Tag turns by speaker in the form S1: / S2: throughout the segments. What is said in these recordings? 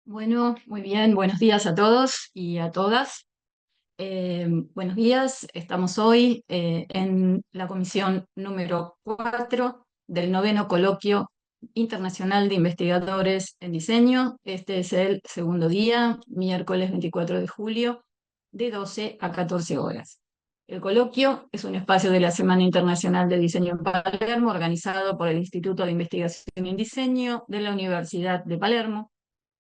S1: Bueno, muy bien, buenos días a todos y a todas. Buenos días, estamos hoy en la comisión número 4 del noveno coloquio internacional de investigadores en diseño. Este es el segundo día, miércoles 24 de julio, de 12 a 14 horas. El coloquio es un espacio de la Semana Internacional de Diseño en Palermo, organizado por el Instituto de Investigación en Diseño de la Universidad de Palermo.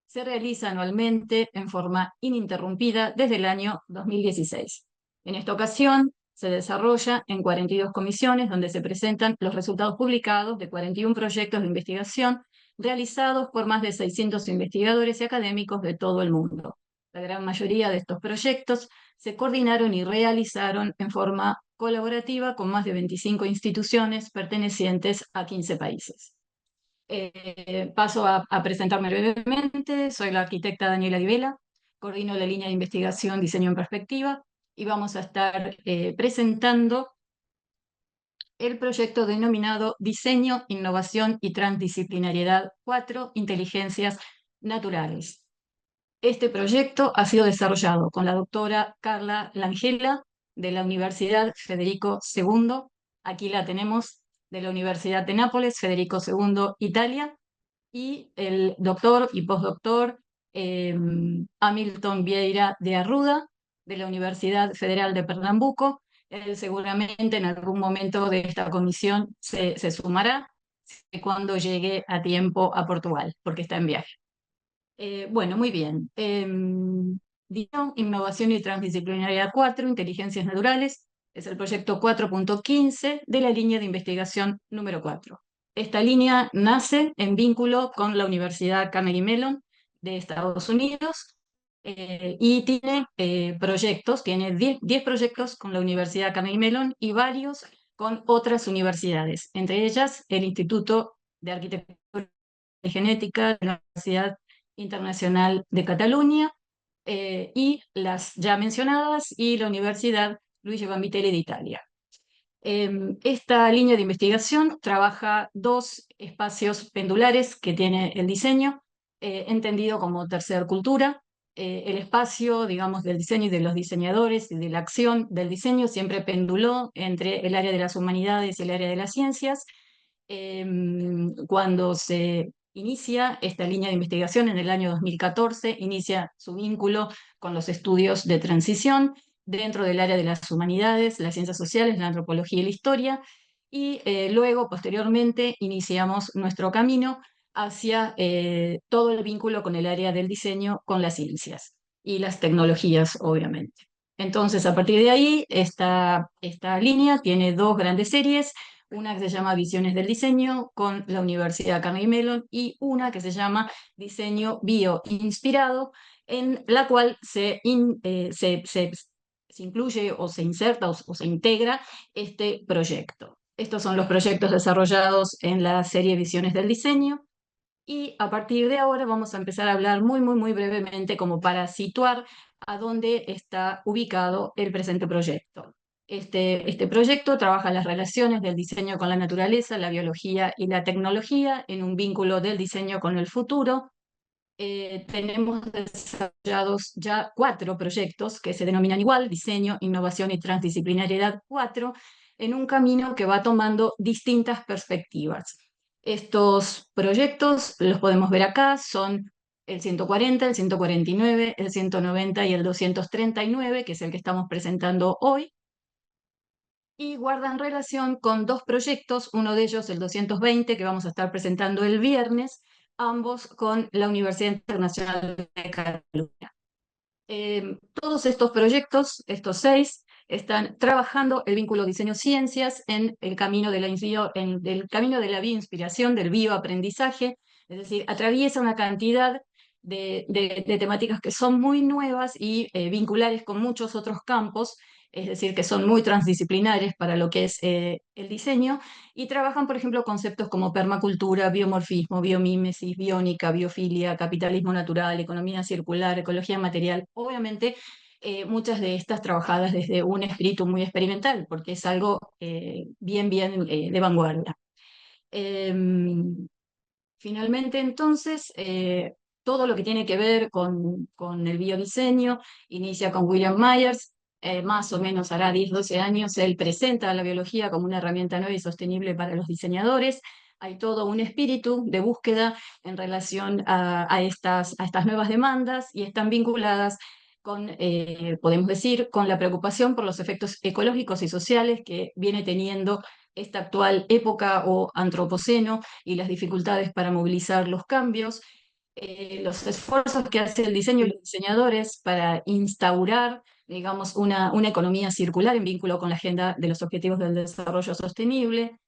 S1: Se realiza anualmente en forma ininterrumpida desde el año 2016. En esta ocasión se desarrolla en 42 comisiones donde se presentan los resultados publicados de 41 proyectos de investigación realizados por más de 600 investigadores y académicos de todo el mundo. La gran mayoría de estos proyectos se coordinaron y realizaron en forma colaborativa con más de 25 instituciones pertenecientes a 15 países. Paso a presentarme brevemente. Soy la arquitecta Daniela Divela, coordino la línea de investigación Diseño en Perspectiva y vamos a estar presentando el proyecto denominado Diseño, Innovación y Transdisciplinariedad 4, Inteligencias Naturales. Este proyecto ha sido desarrollado con la doctora Carla Langella de la Universidad Federico II. Aquí la tenemos, de la Universidad de Nápoles, Federico II, Italia, y el doctor y postdoctor Hamilton Vieira de Arruda, de la Universidad Federal de Pernambuco. Él seguramente en algún momento de esta comisión se sumará cuando llegue a tiempo a Portugal, porque está en viaje. Bueno, muy bien. Diseño, Innovación y Transdisciplinariedad 4, Inteligencias Naturales, es el proyecto 4.15 de la línea de investigación número 4. Esta línea nace en vínculo con la Universidad Carnegie Mellon de Estados Unidos y tiene proyectos, tiene 10 proyectos con la Universidad Carnegie Mellon y varios con otras universidades, entre ellas el Instituto de Arquitectura y Genética de la Universidad Internacional de Cataluña y las ya mencionadas y la Universidad Luigi Vanvitelli de Italia. Esta línea de investigación trabaja dos espacios pendulares que tiene el diseño, entendido como tercer cultura. El espacio, digamos, del diseño y de los diseñadores y de la acción del diseño siempre penduló entre el área de las humanidades y el área de las ciencias. Cuando se inicia esta línea de investigación en el año 2014, inicia su vínculo con los estudios de transición dentro del área de las humanidades, las ciencias sociales, la antropología y la historia, y luego, posteriormente, iniciamos nuestro camino hacia todo el vínculo con el área del diseño, con las ciencias y las tecnologías, obviamente. Entonces, a partir de ahí, esta línea tiene dos grandes series, una que se llama Visiones del Diseño con la Universidad Carnegie Mellon y una que se llama Diseño Bioinspirado, en la cual se incluye o se inserta o se integra este proyecto. Estos son los proyectos desarrollados en la serie Visiones del Diseño y a partir de ahora vamos a empezar a hablar muy brevemente como para situar a dónde está ubicado el presente proyecto. Este proyecto trabaja las relaciones del diseño con la naturaleza, la biología y la tecnología en un vínculo del diseño con el futuro. Tenemos desarrollados ya 4 proyectos que se denominan igual, Diseño, Innovación y Transdisciplinariedad 4, en un camino que va tomando distintas perspectivas. Estos proyectos los podemos ver acá, son el 140, el 149, el 190 y el 239, que es el que estamos presentando hoy, y guardan relación con dos proyectos, uno de ellos el 220, que vamos a estar presentando el viernes, ambos con la Universidad Internacional de Cataluña. Todos estos proyectos, estos 6, están trabajando el vínculo diseño-ciencias en el camino de el camino de la bioinspiración, del bioaprendizaje, es decir, atraviesa una cantidad de temáticas que son muy nuevas y vinculares con muchos otros campos, es decir, que son muy transdisciplinares para lo que es el diseño, y trabajan, por ejemplo, conceptos como permacultura, biomorfismo, biomímesis, biónica, biofilia, capitalismo natural, economía circular, ecología material. Obviamente, muchas de estas trabajadas desde un espíritu muy experimental, porque es algo bien de vanguardia. Finalmente, entonces, todo lo que tiene que ver con el biodiseño. Inicia con William Myers, más o menos hará 10, 12 años, él presenta a la biología como una herramienta nueva y sostenible para los diseñadores. Hay todo un espíritu de búsqueda en relación a estas nuevas demandas y están vinculadas con, podemos decir, con la preocupación por los efectos ecológicos y sociales que viene teniendo esta actual época o antropoceno y las dificultades para movilizar los cambios, los esfuerzos que hace el diseño y los diseñadores para instaurar, digamos, una economía circular en vínculo con la agenda de los objetivos del desarrollo sostenible,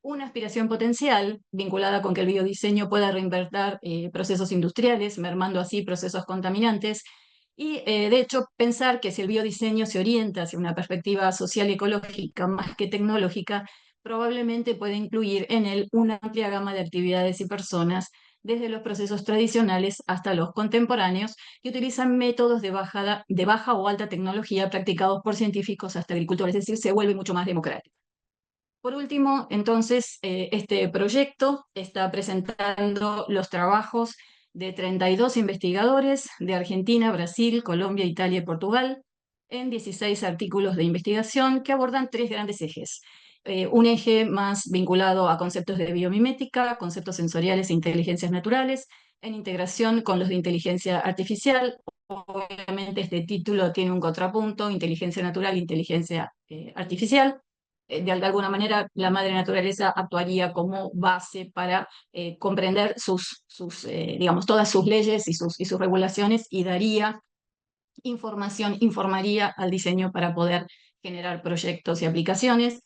S1: una aspiración potencial vinculada con que el biodiseño pueda reinvertir procesos industriales, mermando así procesos contaminantes, y de hecho pensar que si el biodiseño se orienta hacia una perspectiva social y ecológica más que tecnológica, probablemente puede incluir en él una amplia gama de actividades y personas, desde los procesos tradicionales hasta los contemporáneos, que utilizan métodos de baja o alta tecnología practicados por científicos hasta agricultores, es decir, se vuelve mucho más democrático. Por último, entonces, este proyecto está presentando los trabajos de 32 investigadores de Argentina, Brasil, Colombia, Italia y Portugal, en 16 artículos de investigación que abordan tres grandes ejes. Un eje más vinculado a conceptos de biomimética, conceptos sensoriales e inteligencias naturales, en integración con los de inteligencia artificial. Obviamente este título tiene un contrapunto, inteligencia natural, inteligencia artificial. De alguna manera la madre naturaleza actuaría como base para comprender digamos, todas sus leyes y sus regulaciones y daría información, informaría al diseño para poder generar proyectos y aplicaciones.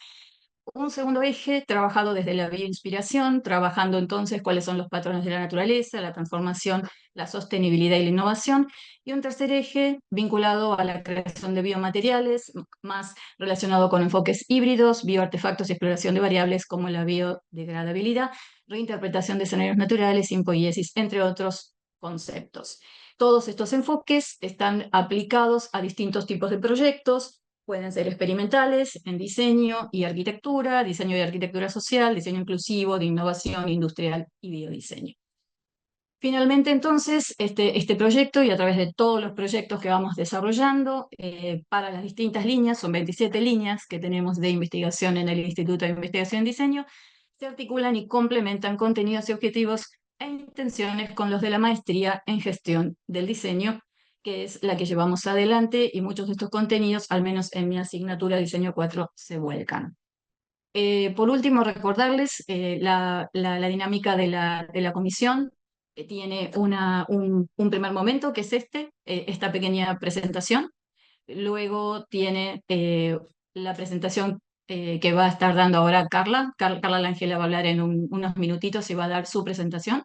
S1: Un segundo eje, trabajado desde la bioinspiración, trabajando entonces cuáles son los patrones de la naturaleza, la transformación, la sostenibilidad y la innovación. Y un tercer eje, vinculado a la creación de biomateriales, más relacionado con enfoques híbridos, bioartefactos y exploración de variables como la biodegradabilidad, reinterpretación de escenarios naturales, simpoiesis, entre otros conceptos. Todos estos enfoques están aplicados a distintos tipos de proyectos. Pueden ser experimentales en diseño y arquitectura social, diseño inclusivo, de innovación industrial y biodiseño. Finalmente, entonces, este proyecto y a través de todos los proyectos que vamos desarrollando para las distintas líneas, son 27 líneas que tenemos de investigación en el Instituto de Investigación y Diseño, se articulan y complementan contenidos y objetivos e intenciones con los de la maestría en gestión del diseño, que es la que llevamos adelante, y muchos de estos contenidos, al menos en mi asignatura Diseño 4, se vuelcan. Por último, recordarles la dinámica de la comisión, que tiene un primer momento, que es esta pequeña presentación. Luego tiene la presentación que va a estar dando ahora Carla. Carla Langela va a hablar en unos minutitos y va a dar su presentación.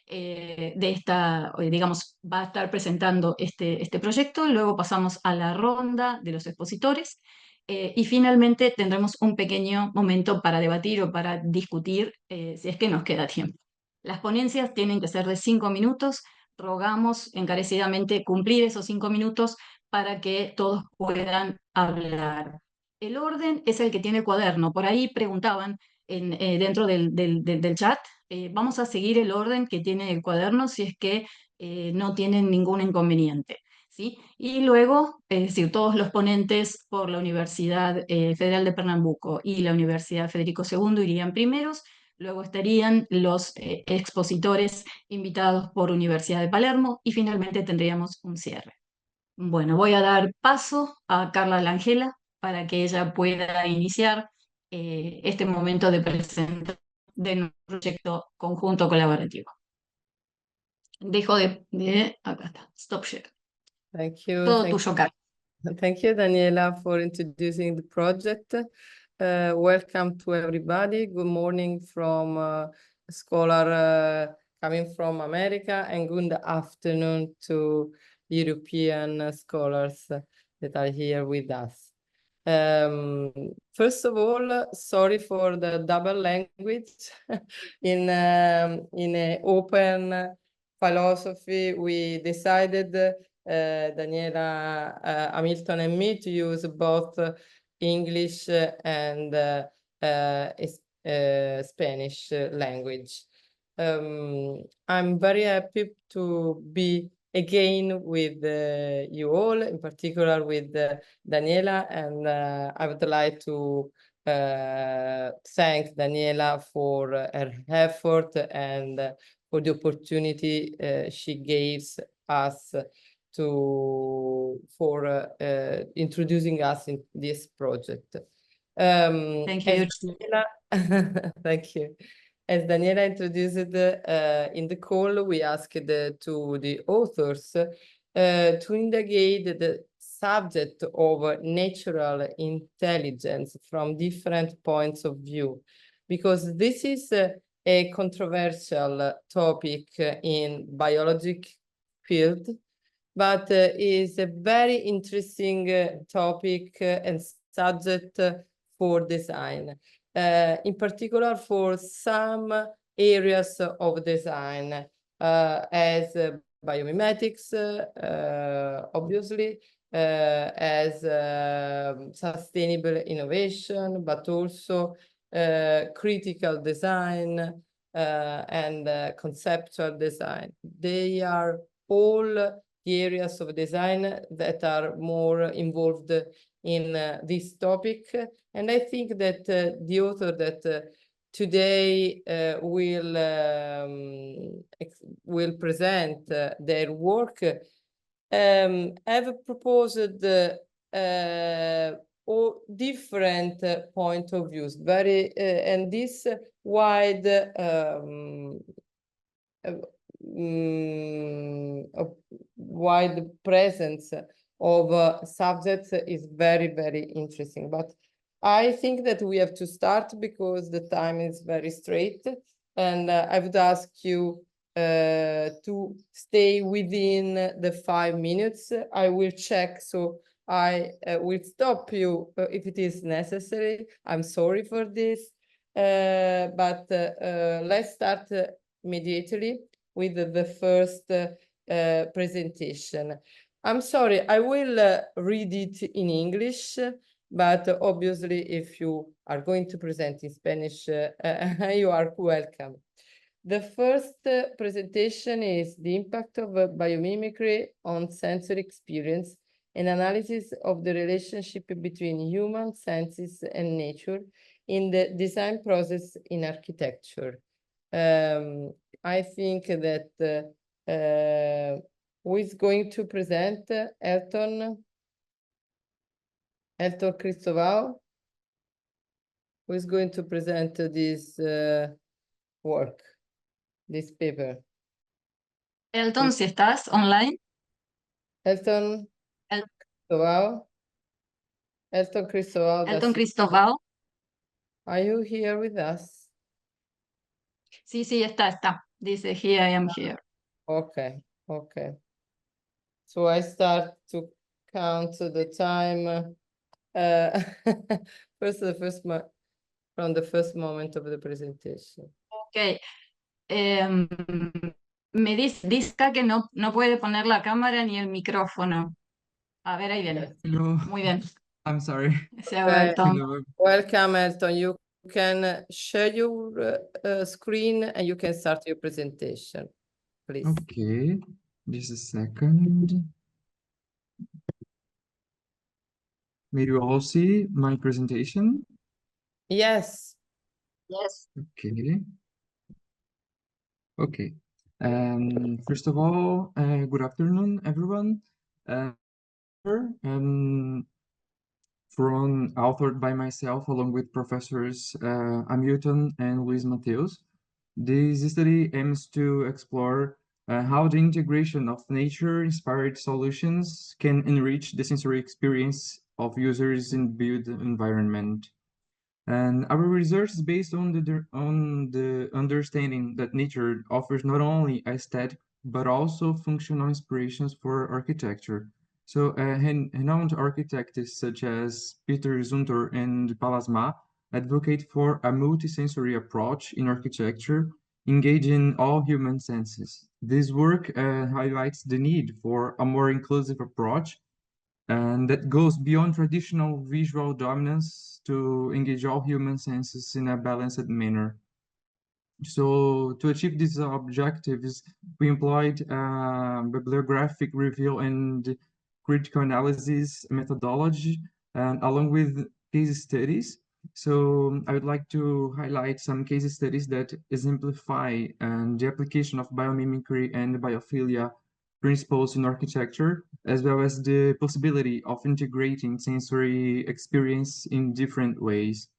S1: Digamos, va a estar presentando este proyecto. Luego pasamos a la ronda de los expositores. Y finalmente tendremos un pequeño momento para debatir o para discutir si es que nos queda tiempo. Las ponencias tienen que ser de 5 minutos. Rogamos encarecidamente cumplir esos 5 minutos para que todos puedan hablar. El orden es el que tiene el cuaderno. Por ahí preguntaban dentro del chat. Vamos a seguir el orden que tiene el cuaderno si es que no tienen ningún inconveniente. ¿Sí? Y luego, es decir, todos los ponentes por la Universidad Federal de Pernambuco y la Universidad Federico II irían primeros. Luego estarían los expositores invitados por Universidad de Palermo y finalmente tendríamos un cierre. Bueno, voy a dar paso a Carla Langela para que ella pueda iniciar este momento de presentación de nuestro proyecto conjunto colaborativo. Dejo acá está, stop share.
S2: Thank you.
S1: Todo tuyo, Carla.
S2: Thank you, Daniela, for introducing the project. Welcome to everybody. Good morning from a scholar coming from America, and good afternoon to European scholars that are here with us. First of all, sorry for the double language. In an open philosophy, we decided Daniela, Hamilton and me to use both English and Spanish language. I'm very happy to be again with you all, in particular with Daniela, and I would like to thank Daniela for her effort and for the opportunity she gives us for introducing us in this project.
S1: Thank you.
S2: Daniela, thank you. As Daniela introduced in the call, we asked to the authors to indicate the subject of natural intelligence from different points of view, because this is a controversial topic in biologic field, but is a very interesting topic and subject for design. In particular for some areas of design, as biomimetics, obviously, as sustainable innovation, but also critical design and conceptual design. They are all the areas of design that are more involved in this topic. And I think that the author that today will present their work have proposed all different point of views, and this wide wide presence of subjects is very, very interesting. But I think that we have to start because the time is very straight, and I would ask you to stay within the 5 minutes. I will check, so I will stop you if it is necessary. I'm sorry for this, but let's start immediately with the first presentation. I'm sorry, I will read it in English, but obviously if you are going to present in Spanish, you are welcome. The first presentation is the impact of biomimicry on sensory experience, an analysis of the relationship between human senses and nature in the design process in architecture. I think that who is going to present? Elton Cristóbal, who is going to present this work, this paper.
S1: Elton, si estás online.
S2: Elton Cristóbal. Elton Cristóbal.
S1: Elton Cristóbal.
S2: Are you here with us?
S1: Sí, sí, está. Dice, here I am here.
S2: Okay. So I start to count the time from the first moment of the presentation.
S1: Ok. Me dice que no puede poner la cámara ni el micrófono. A ver, ahí viene.
S3: Hello.
S1: Muy bien.
S3: I'm sorry.
S1: Elton.
S2: Welcome, Elton. You can share your screen and you can start your presentation, please.
S3: Okay, just a second. May you all see my presentation?
S2: Yes.
S1: Yes.
S3: Okay. First of all, good afternoon, everyone. Authored by myself along with professors Hamilton and Luis Mateus. This study aims to explore how the integration of nature-inspired solutions can enrich the sensory experience of users in built environment. And our research is based on the understanding that nature offers not only aesthetic but also functional inspirations for architecture. So renowned architects such as Peter Zumthor and Pallasmaa advocate for a multisensory approach in architecture, engaging all human senses. This work highlights the need for a more inclusive approach, and that goes beyond traditional visual dominance to engage all human senses in a balanced manner. So to achieve these objectives, we employed bibliographic review and critical analysis methodology, and along with case studies. So I would like to highlight some case studies that exemplify the application of biomimicry and biophilia principles in architecture, as well as the possibility of integrating sensory experience in different ways.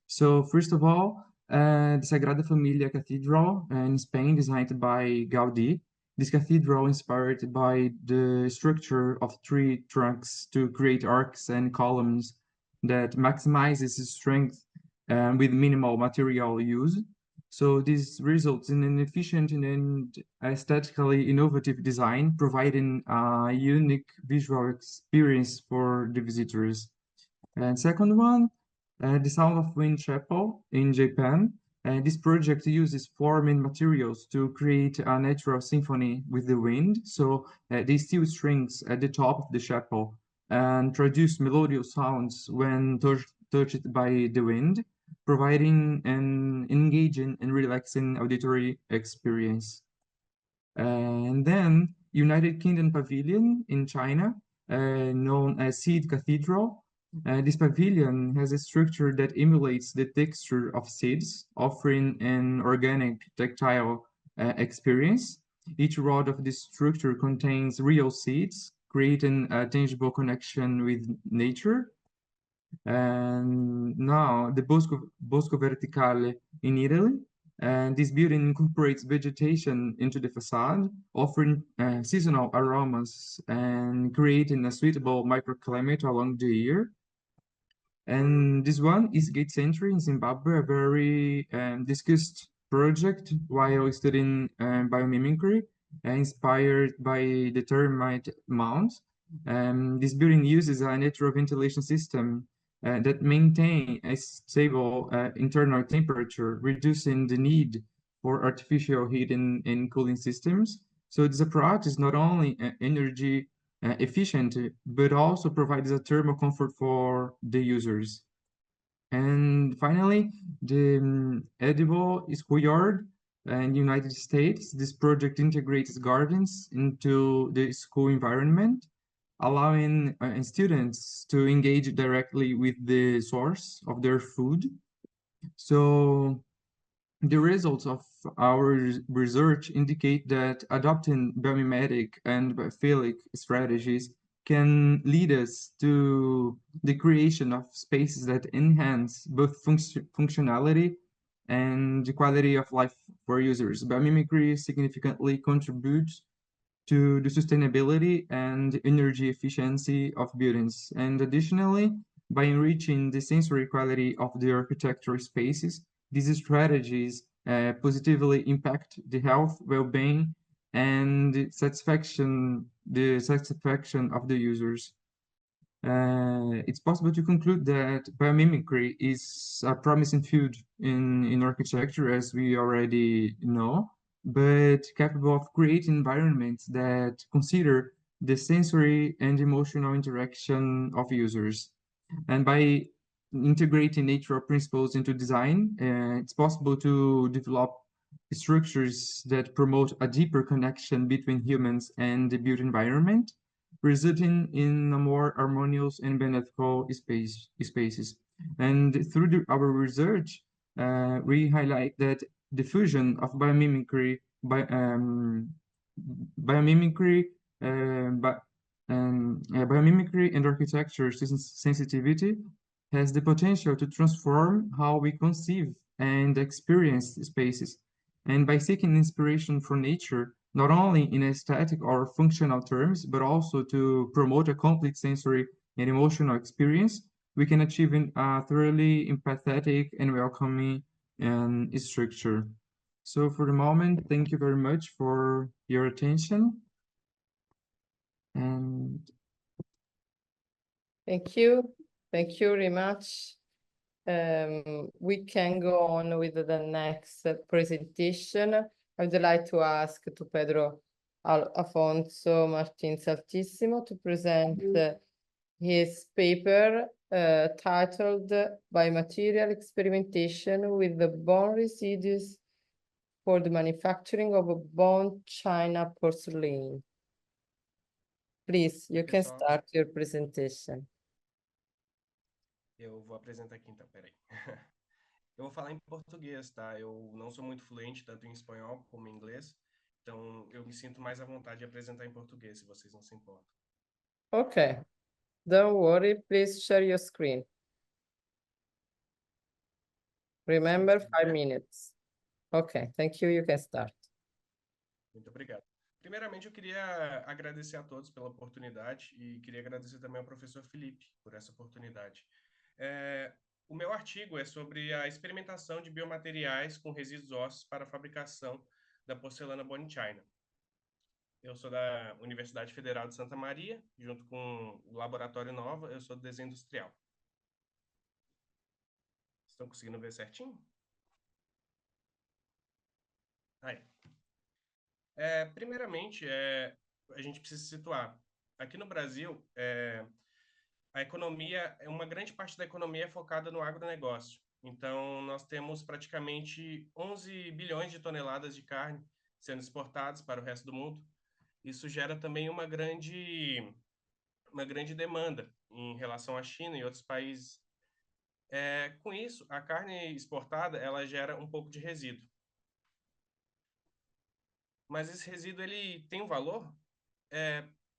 S3: So first of all, the Sagrada Familia Cathedral in Spain, designed by Gaudí. This cathedral inspired by the structure of tree trunks to create arcs and columns that maximizes its strength with minimal material use. So this results in an efficient and aesthetically innovative design, providing a unique visual experience for the visitors. And second one, the Sound of Wind Chapel in Japan. This project uses form materials to create a natural symphony with the wind. So they steel strings at the top of the chapel and produce melodious sounds when touched by the wind, providing an engaging and relaxing auditory experience. And then United Kingdom Pavilion in China, known as Seed Cathedral. This pavilion has a structure that emulates the texture of seeds, offering an organic, tactile experience. Each rod of this structure contains real seeds, creating a tangible connection with nature. And now the Bosco Verticale in Italy. And this building incorporates vegetation into the facade, offering seasonal aromas and creating a suitable microclimate along the year. And this one is Gate Century in Zimbabwe, a very discussed project while studying biomimicry, inspired by the termite mound. This building uses a natural ventilation system that maintain a stable internal temperature, reducing the need for artificial heating and cooling systems. So this approach is not only energy efficient, but also provides a thermal comfort for the users. And finally, the edible schoolyard in the United States. This project integrates gardens into the school environment, allowing students to engage directly with the source of their food. So the results of our research indicate that adopting biomimetic and biophilic strategies can lead us to the creation of spaces that enhance both functionality and the quality of life for users. Biomimicry significantly contributes to the sustainability and energy efficiency of buildings. And additionally, by enriching the sensory quality of the architectural spaces, these strategies positively impact the health, well-being, and the satisfaction of the users. It's possible to conclude that biomimicry is a promising field in architecture, as we already know, but capable of creating environments that consider the sensory and emotional interaction of users. And by integrating natural principles into design, it's possible to develop structures that promote a deeper connection between humans and the built environment, resulting in a more harmonious and beneficial spaces. And through our research, we highlight that the fusion of biomimicry and architecture sensitivity has the potential to transform how we conceive and experience spaces. And by seeking inspiration from nature, not only in aesthetic or functional terms, but also to promote a complete sensory and emotional experience, we can achieve a thoroughly empathetic and welcoming structure. So for the moment, thank you very much for your attention. And
S2: thank you very much. We can go on with the next presentation. I would like to ask to Pedro Afonso Martins Altissimo to present his paper titled Biomaterial Experimentation with the Bone Residues for the manufacturing of a bone china porcelain. Please, you can
S4: Pessoal,
S2: start your presentation.
S4: eu vou apresentar aqui então, peraí. Eu vou falar em português, tá? Eu não sou muito fluente tanto em espanhol como em inglês, então eu me sinto mais à vontade de apresentar em português, se vocês não se importam.
S2: Okay, don't worry, please share your screen. Remember,
S4: Sim,
S2: 5 minutes. Okay, thank you, you can start.
S4: Muito obrigado. Primeiramente, eu queria agradecer a todos pela oportunidade e queria agradecer também ao professor Felipe por essa oportunidade. O meu artigo é sobre a experimentação de biomateriais com resíduos ósseos para a fabricação da porcelana Bone China. Eu sou da Universidade Federal de Santa Maria, junto com o Laboratório Nova, eu sou do Desenho Industrial. Estão conseguindo ver certinho? Aí. Primeiramente, a gente precisa se situar. Aqui no Brasil, a economia, uma grande parte da economia é focada no agronegócio. Então, nós temos praticamente 11 bilhões de toneladas de carne sendo exportadas para o resto do mundo. Isso gera também uma grande demanda em relação à China e outros países. Com isso, a carne exportada, ela gera um pouco de resíduo. Mas esse resíduo, ele tem um valor?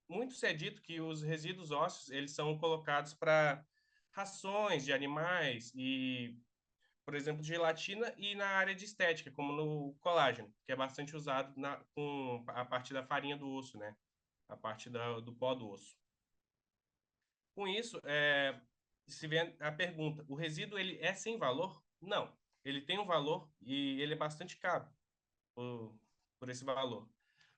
S4: Muito se é dito que os resíduos ósseos, eles são colocados para rações de animais e, por exemplo, de gelatina e na área de estética, como no colágeno, que é bastante usado com a parte da farinha do osso, né? A parte do pó do osso. Com isso, se vem a pergunta, o resíduo ele é sem valor? Não, ele tem um valor e ele é bastante caro por esse valor.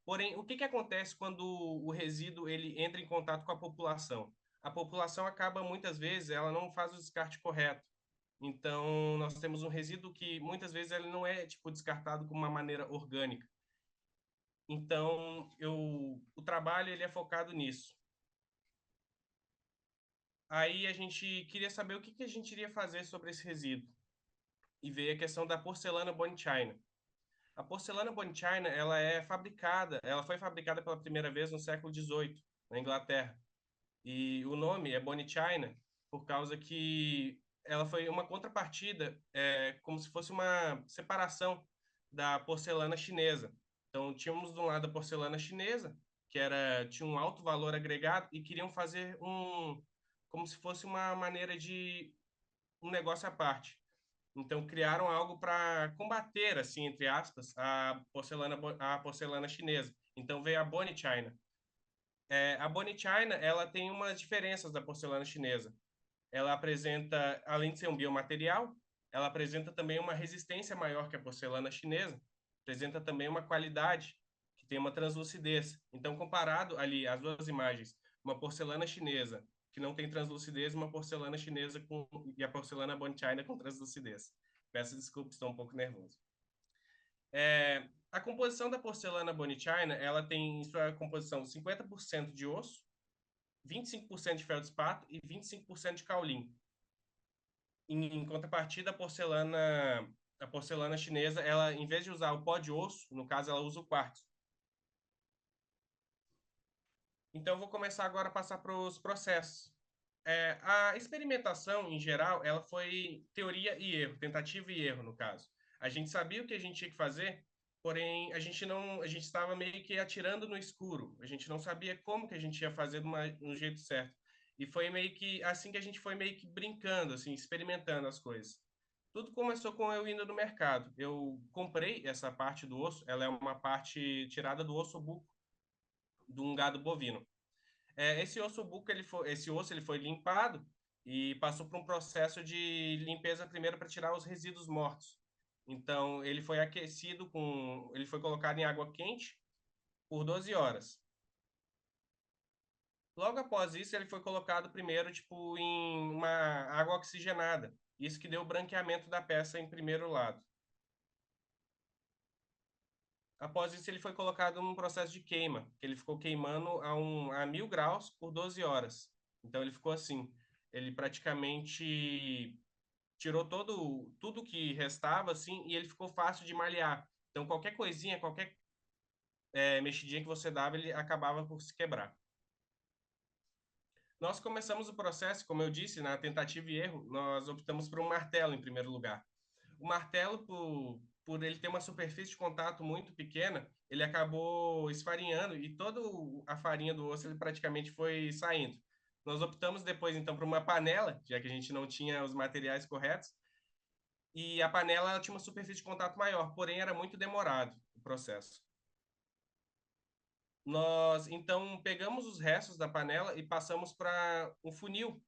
S4: Porém, o que acontece quando o resíduo ele entra em contato com a população? A população acaba, muitas vezes, ela não faz o descarte correto. Então, nós temos um resíduo que, muitas vezes, ele não é descartado de uma maneira orgânica. Então, o trabalho ele é focado nisso. Aí a gente queria saber o que a gente iria fazer sobre esse resíduo. E veio a questão da porcelana Bone China. A porcelana Bone China, ela foi fabricada pela primeira vez no século XVIII, na Inglaterra. E o nome é Bone China por causa que ela foi uma contrapartida, como se fosse uma separação da porcelana chinesa. Então, tínhamos de um lado a porcelana chinesa, que tinha um alto valor agregado, e queriam fazer como se fosse uma maneira de um negócio à parte. Então, criaram algo para combater, assim, entre aspas, a porcelana chinesa. Então, veio a Bone China. A Bone China, ela tem umas diferenças da porcelana chinesa. Ela apresenta, além de ser um biomaterial, ela apresenta também uma resistência maior que a porcelana chinesa. Apresenta também uma qualidade, que tem uma translucidez. Então, comparado ali as duas imagens, uma porcelana chinesa que não tem translucidez, uma porcelana chinesa e a porcelana Bone China com translucidez. Peço desculpas, estou um pouco nervoso. A composição da porcelana Bone China, ela tem em sua composição 50% de osso, 25% de feldspato e 25% de caolin. Em contrapartida, a porcelana chinesa, ela, em vez de usar o pó de osso, no caso, ela usa o quartzo. Então, eu vou começar agora a passar para os processos. A experimentação, em geral, ela foi teoria e erro, tentativa e erro, no caso. A gente sabia o que a gente tinha que fazer, porém, a gente estava meio que atirando no escuro. A gente não sabia como que a gente ia fazer do jeito certo. E foi meio que assim que a gente foi meio que brincando, assim, experimentando as coisas. Tudo começou com eu indo no mercado. Eu comprei essa parte do osso, ela é uma parte tirada do ossobuco de um gado bovino. Esse ossobuco, esse osso ele foi limpado e passou por um processo de limpeza primeiro para tirar os resíduos mortos. Então, ele foi aquecido ele foi colocado em água quente por 12 horas. Logo após isso, ele foi colocado primeiro, em uma água oxigenada. Isso que deu o branqueamento da peça em primeiro lado. Após isso, ele foi colocado num processo de queima, que ele ficou queimando a 1000 graus por 12 horas. Então, ele ficou assim. Ele praticamente tirou tudo que restava, assim, e ele ficou fácil de malhar. Então, qualquer coisinha, qualquer mexidinha que você dava, ele acabava por se quebrar. Nós começamos o processo, como eu disse, na tentativa e erro, nós optamos por um martelo em primeiro lugar. O martelo, por ele ter uma superfície de contato muito pequena, ele acabou esfarinhando e toda a farinha do osso ele praticamente foi saindo. Nós optamos depois, então, por uma panela, já que a gente não tinha os materiais corretos, e a panela ela tinha uma superfície de contato maior, porém era muito demorado o processo. Nós, então, pegamos os restos da panela e passamos para um funil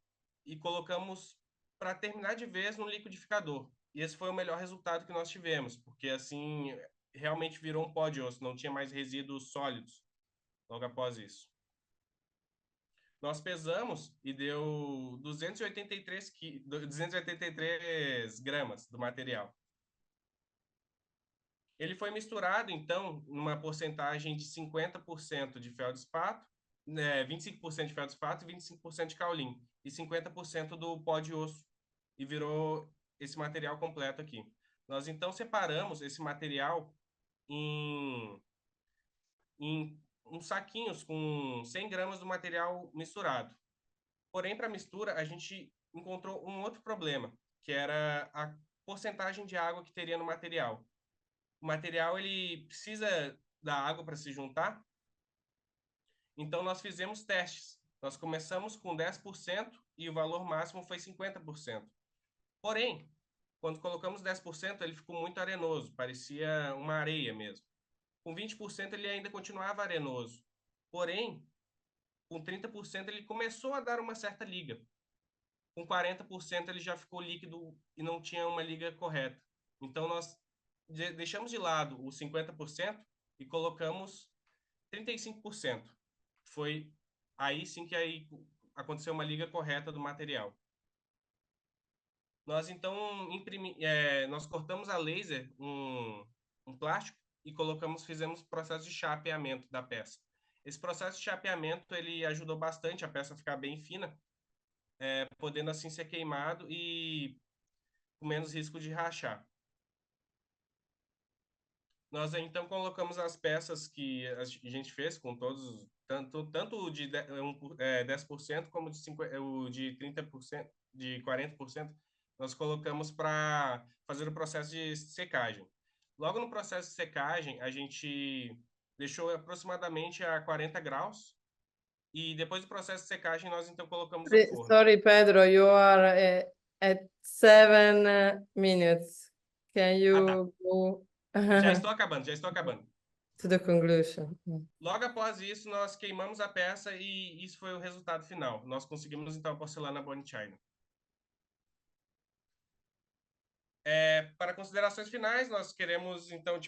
S4: e colocamos para terminar de vez no liquidificador. E esse foi o melhor resultado que nós tivemos, porque assim realmente virou um pó de osso, não tinha mais resíduos sólidos logo após isso. Nós pesamos e deu 283 gramas do material. Ele foi misturado, então, numa porcentagem de 50% de feldspato, 25% de feldspato e 25% de caulim, e 50% do pó de osso, e virou esse material completo aqui. Nós, então, separamos esse material em uns saquinhos com 100 gramas do material misturado. Porém, para a mistura, a gente encontrou um outro problema, que era a porcentagem de água que teria no material. O material ele precisa da água para se juntar, então nós fizemos testes. Nós começamos com 10% e o valor máximo foi 50%. Porém, quando colocamos 10%, ele ficou muito arenoso, parecia uma areia mesmo. Com 20% ele ainda continuava arenoso. Porém, com 30% ele começou a dar uma certa liga. Com 40% ele já ficou líquido e não tinha uma liga correta. Então nós deixamos de lado os 50% e colocamos 35%. Foi aí sim que aí aconteceu uma liga correta do material. Nós então nós cortamos a laser um plástico e fizemos processo de chapeamento da peça. Esse processo de chapeamento ele ajudou bastante a peça a ficar bem fina, podendo assim ser queimado e com menos risco de rachar. Nós então colocamos as peças que a gente fez com todos, tanto de 10% como de 30%, de 40%, nós colocamos para fazer o processo de secagem. Logo no processo de secagem, a gente deixou aproximadamente a 40 graus e depois do processo de secagem, nós então colocamos no forno.
S2: Sorry, Pedro, you are at 7 minutes. Can you go
S4: Já estou acabando.
S2: to the conclusion?
S4: Logo após isso, nós queimamos a peça e isso foi o resultado final. Nós conseguimos, então, a porcelana Bone China. Para considerações finais, nós queremos, então,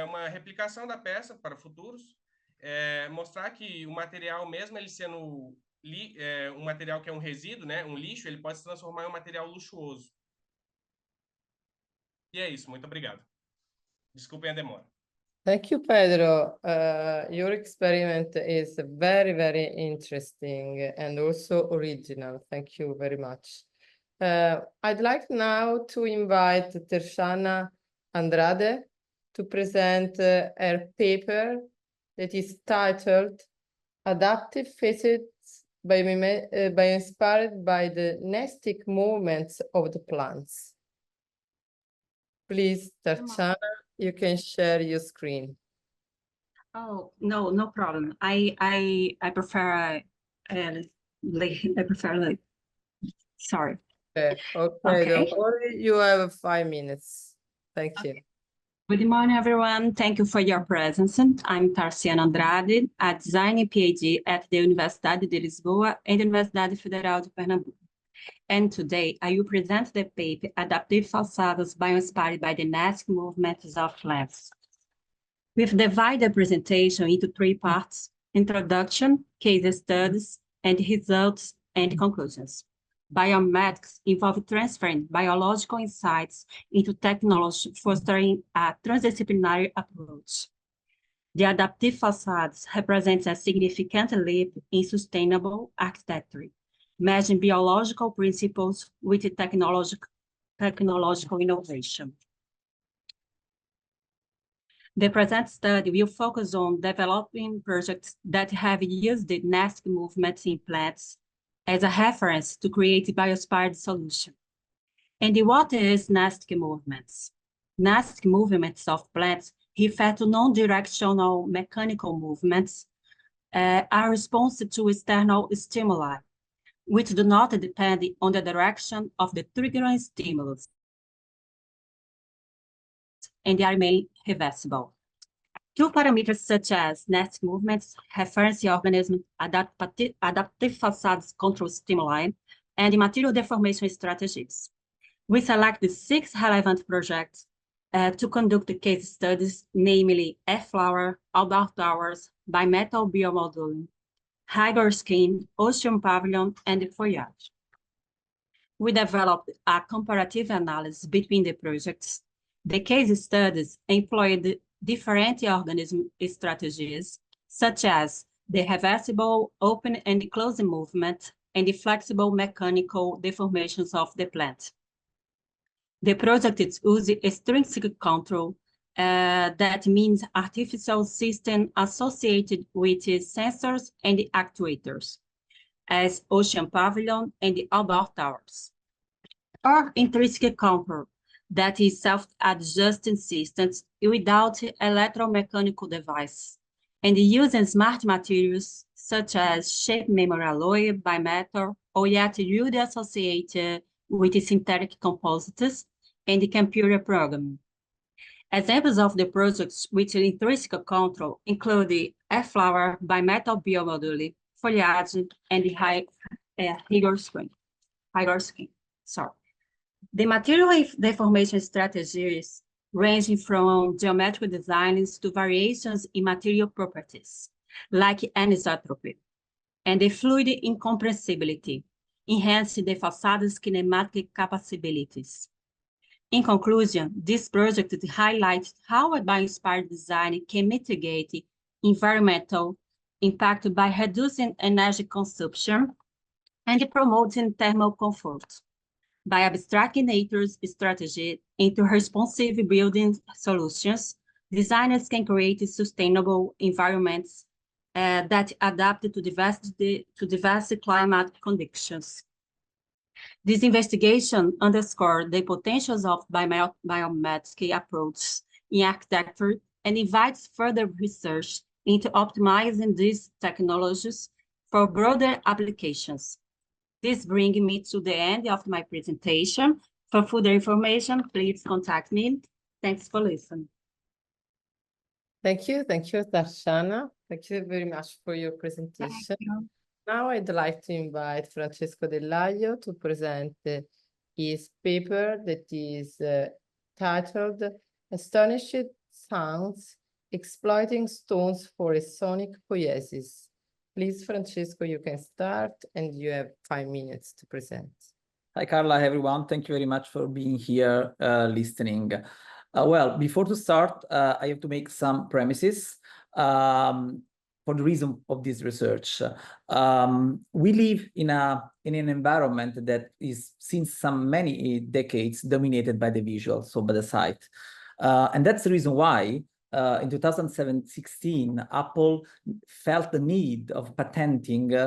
S4: uma replicação da peça para futuros, mostrar que o material, mesmo ele sendo um material que é um resíduo, né, um lixo, ele pode se transformar em um material luxuoso. E é isso, muito obrigado. Desculpem a demora.
S2: Thank you, Pedro. Your experiment is very, very interesting and also original. Thank you very much. I'd like now to invite Tershana Andrade to present her paper that is titled Adaptive Physics inspired by the nesting movements of the plants. Please, Tershana, you can share your screen.
S5: Oh, no problem. I prefer sorry.
S2: Okay,
S5: Okay.
S2: Don't worry, you have 5 minutes. Thank you.
S5: Good morning, everyone. Thank you for your presence. I'm Tarciana Andrade, a design PhD at the Universidade de Lisboa and the Universidade Federal de Pernambuco. And today I will present the paper Adaptive Façadas Bioinspired by the Nesting Movements of Plants. We've divided the presentation into 3 parts: introduction, case studies, and results and conclusions. Biomedics involve transferring biological insights into technology, fostering a transdisciplinary approach. The adaptive facades represents a significant leap in sustainable architecture, merging biological principles with technological innovation. The present study will focus on developing projects that have used the nesting movements in plants as a reference to create bioinspired solutions. And what is nesting movements? Nesting movements of plants refer to non-directional mechanical movements are response to external stimuli, which do not depend on the direction of the triggering stimulus, and they remain reversible. Two parameters such as nesting movements, reference organism, adaptive facades control stimuli, and material deformation strategies. We select the 6 relevant projects to conduct the case studies, namely F-flower, outdoor towers, bimetal biomoduling, hydro skin, ocean pavilion, and the foliage. We developed a comparative analysis between the projects. The case studies employed different organism strategies, such as the reversible open and closing movement and the flexible mechanical deformations of the plant. The project uses extrinsic control, that means artificial system associated with sensors and actuators, as ocean pavilion and the outdoor towers. Or intrinsic control, that is self-adjusting systems without electromechanical device, and using smart materials such as shape memory alloy, bimetal, or yet rudely associated with synthetic composites and the computer programming. Examples of the projects with intrinsic control include the F-flower, bimetal biomoduling, foliage, and the hydro skin. The material deformation strategies ranging from geometric designs to variations in material properties, like anisotropy, and the fluid incompressibility, enhancing the facade's kinematic capabilities. In conclusion, this project highlights how a bioinspired design can mitigate environmental impact by reducing energy consumption and promoting thermal comfort. By abstracting nature's strategy into responsive building solutions, designers can create sustainable environments that adapt to diverse climate conditions. This investigation underscores the potentials of biomimetic approaches in architecture and invites further research into optimizing these technologies for broader applications. This brings me to the end of my presentation. For further information, please contact me. Thanks for listening.
S2: Thank you, Darshana. Thank you very much for your presentation.
S5: Thank you.
S2: Now I'd like to invite Francesco Dell'Aglio to present his paper that is titled Astonished Sounds, Exploiting Stones for a Sonic Poiesis. Please, Francesco, you can start and you have 5 minutes to present.
S6: Hi, Carla, everyone. Thank you very much for being here listening. Well, before to start, I have to make some premises. For the reason of this research. We live in an environment that is since many decades dominated by the visual, so by the sight. And that's the reason why in 2016, Apple felt the need of patenting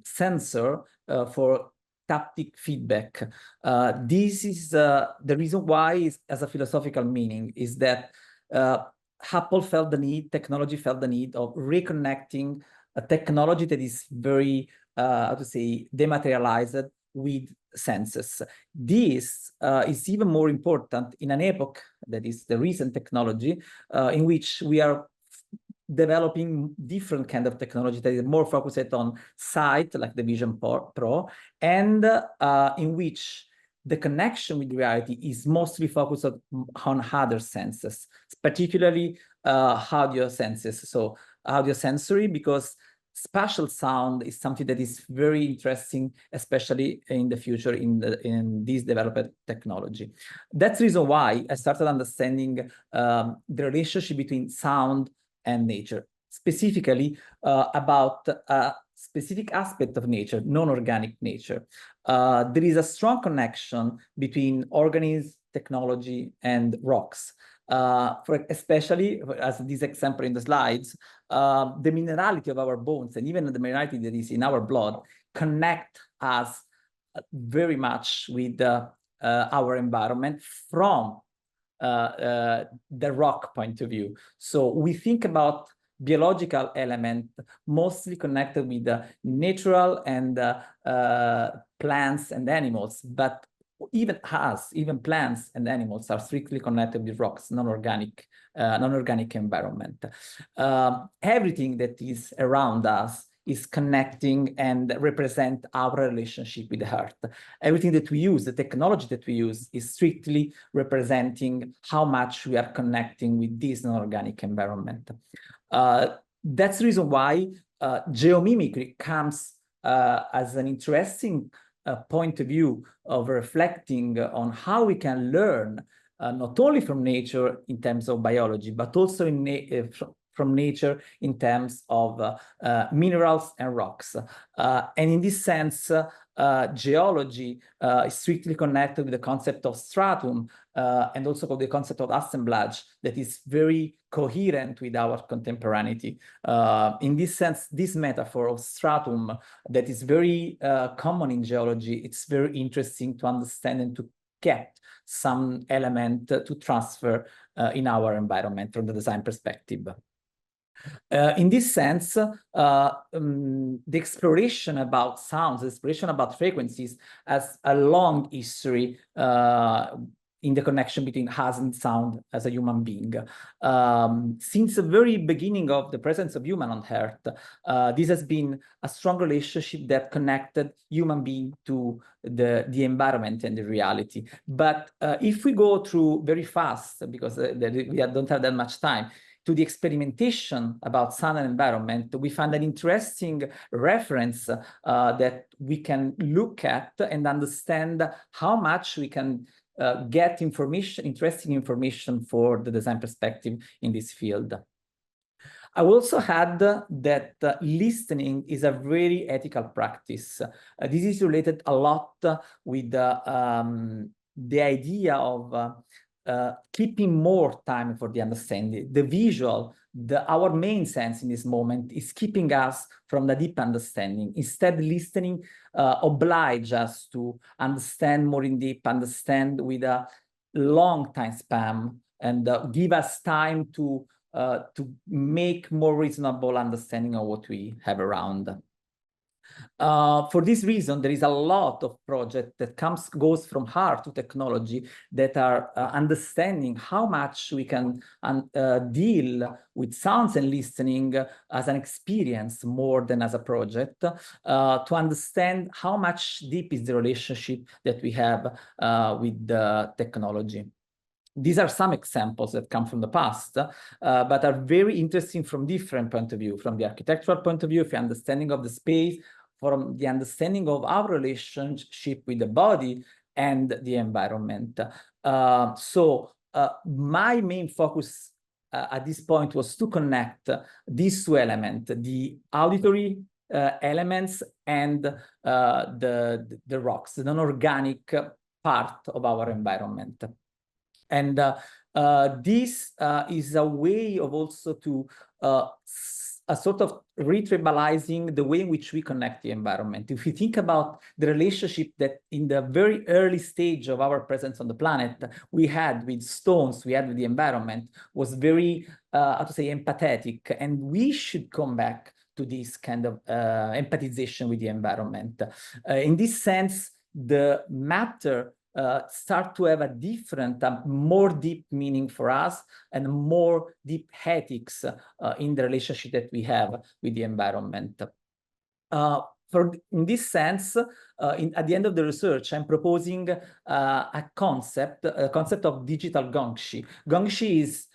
S6: sensor for haptic feedback. This is the reason why, as a philosophical meaning, is that Apple felt the need, technology felt the need of reconnecting a technology that is very, how to say, dematerialized with senses. This is even more important in an epoch that is the recent technology, in which we are developing different kind of technology that is more focused on sight, like the Vision Pro, and in which the connection with reality is mostly focused on other senses, particularly audio senses. So audio sensory, because spatial sound is something that is very interesting, especially in the future in this developed technology. That's the reason why I started understanding the relationship between sound and nature, specifically about a specific aspect of nature, non-organic nature. There is a strong connection between organisms, technology, and rocks. especially as this example in the slides, the minerality of our bones and even the minerality that is in our blood connect us very much with our environment from the rock point of view. So we think about biological element mostly connected with the natural and plants and animals, but even plants and animals are strictly connected with rocks, non-organic environment. Everything that is around us is connecting and represent our relationship with the earth. Everything that we use, the technology that we use, is strictly representing how much we are connecting with this non-organic environment. That's the reason why geomimicry comes as an interesting point of view of reflecting on how we can learn not only from nature in terms of biology, but also from nature in terms of minerals and rocks. And in this sense, geology is strictly connected with the concept of stratum and also with the concept of assemblage that is very coherent with our contemporaneity. In this sense, this metaphor of stratum that is very common in geology, it's very interesting to understand and to get some element to transfer in our environment from the design perspective. In this sense, the exploration about sounds, the exploration about frequencies has a long history in the connection between us and sound as a human being. Since the very beginning of the presence of human on Earth, this has been a strong relationship that connected human being to the environment and the reality. But if we go through very fast, because we don't have that much time, to the experimentation about sound and environment, we find an interesting reference that we can look at and understand how much we can get information, interesting information for the design perspective in this field. I also had that listening is a very ethical practice. This is related a lot with the idea of keeping more time for the understanding. The visual, our main sense in this moment is keeping us from the deep understanding. Instead, listening oblige us to understand more in deep, understand with a long time span, and give us time to make more reasonable understanding of what we have around. For this reason, there is a lot of project that goes from art to technology that are understanding how much we can deal with sounds and listening as an experience more than as a project, to understand how much deep is the relationship that we have with the technology. These are some examples that come from the past, but are very interesting from different point of view, from the architectural point of view, from the understanding of the space, from the understanding of our relationship with the body and the environment. So my main focus at this point was to connect these two elements, the auditory elements and the rocks, the non-organic part of our environment. And this is a way of also to a sort of retribalizing the way in which we connect the environment. If we think about the relationship that in the very early stage of our presence on the planet, we had with stones, we had with the environment, was very, how to say, empathetic. And we should come back to this kind of empathization with the environment. In this sense, the matter start to have a different, more deep meaning for us and more deep ethics in the relationship that we have with the environment. In this sense, at the end of the research, I'm proposing a concept of digital gongshi. Gongshi is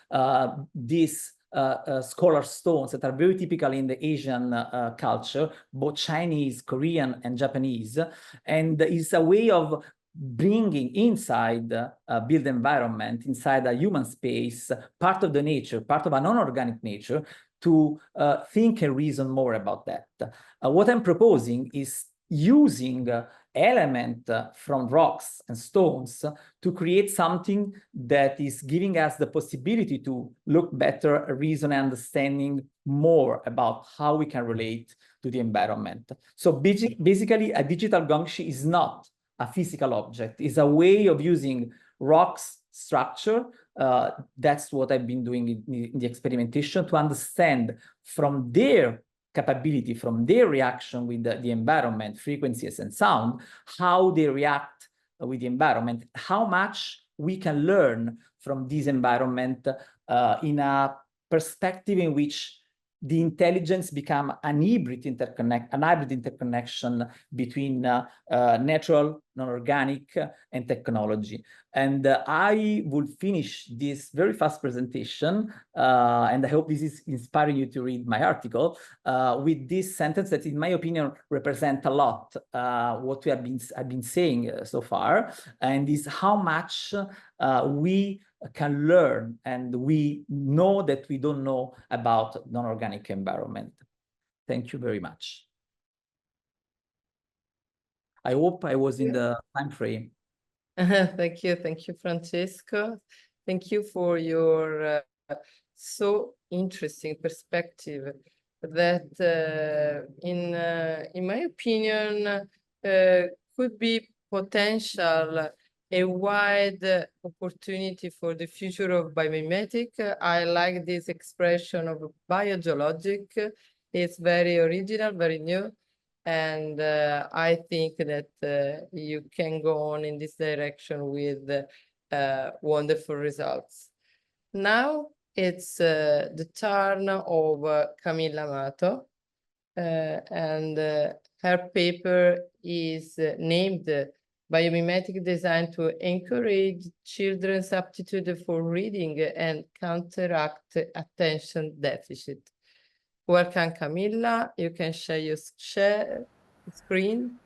S6: these scholar stones that are very typical in the Asian culture, both Chinese, Korean, and Japanese, and it's a way of bringing inside a built environment, inside a human space, part of the nature, part of a non-organic nature, to think and reason more about that. What I'm proposing is using element from rocks and stones to create something that is giving us the possibility to look better, reason, and understanding more about how we can relate to the environment. So basically, a digital gongshi is not a physical object. It's a way of using rocks structure. That's what I've been doing in the experimentation, to understand from their capability, from their reaction with the environment, frequencies and sound, how they react with the environment, how much we can learn from this environment in a perspective in which the intelligence become an hybrid interconnection between natural, non-organic, and technology. And I will finish this very fast presentation, and I hope this is inspiring you to read my article, with this sentence that, in my opinion, represents a lot what I've been saying so far, and is how much we can learn and we know that we don't know about non-organic environment. Thank you very much. I hope I was in the time frame.
S2: Thank you, Francesco. Thank you for your so interesting perspective that, in my opinion, could be potential a wide opportunity for the future of biomimetic. I like this expression of biogeologic. It's very original, very new. And I think that you can go on in this direction with wonderful results. Now it's the turn of Camilla Amato, and her paper is named Biomimetic Design to Encourage Children's Aptitude for Reading and Counteract Attention Deficit. Welcome, Camilla. You can share your screen,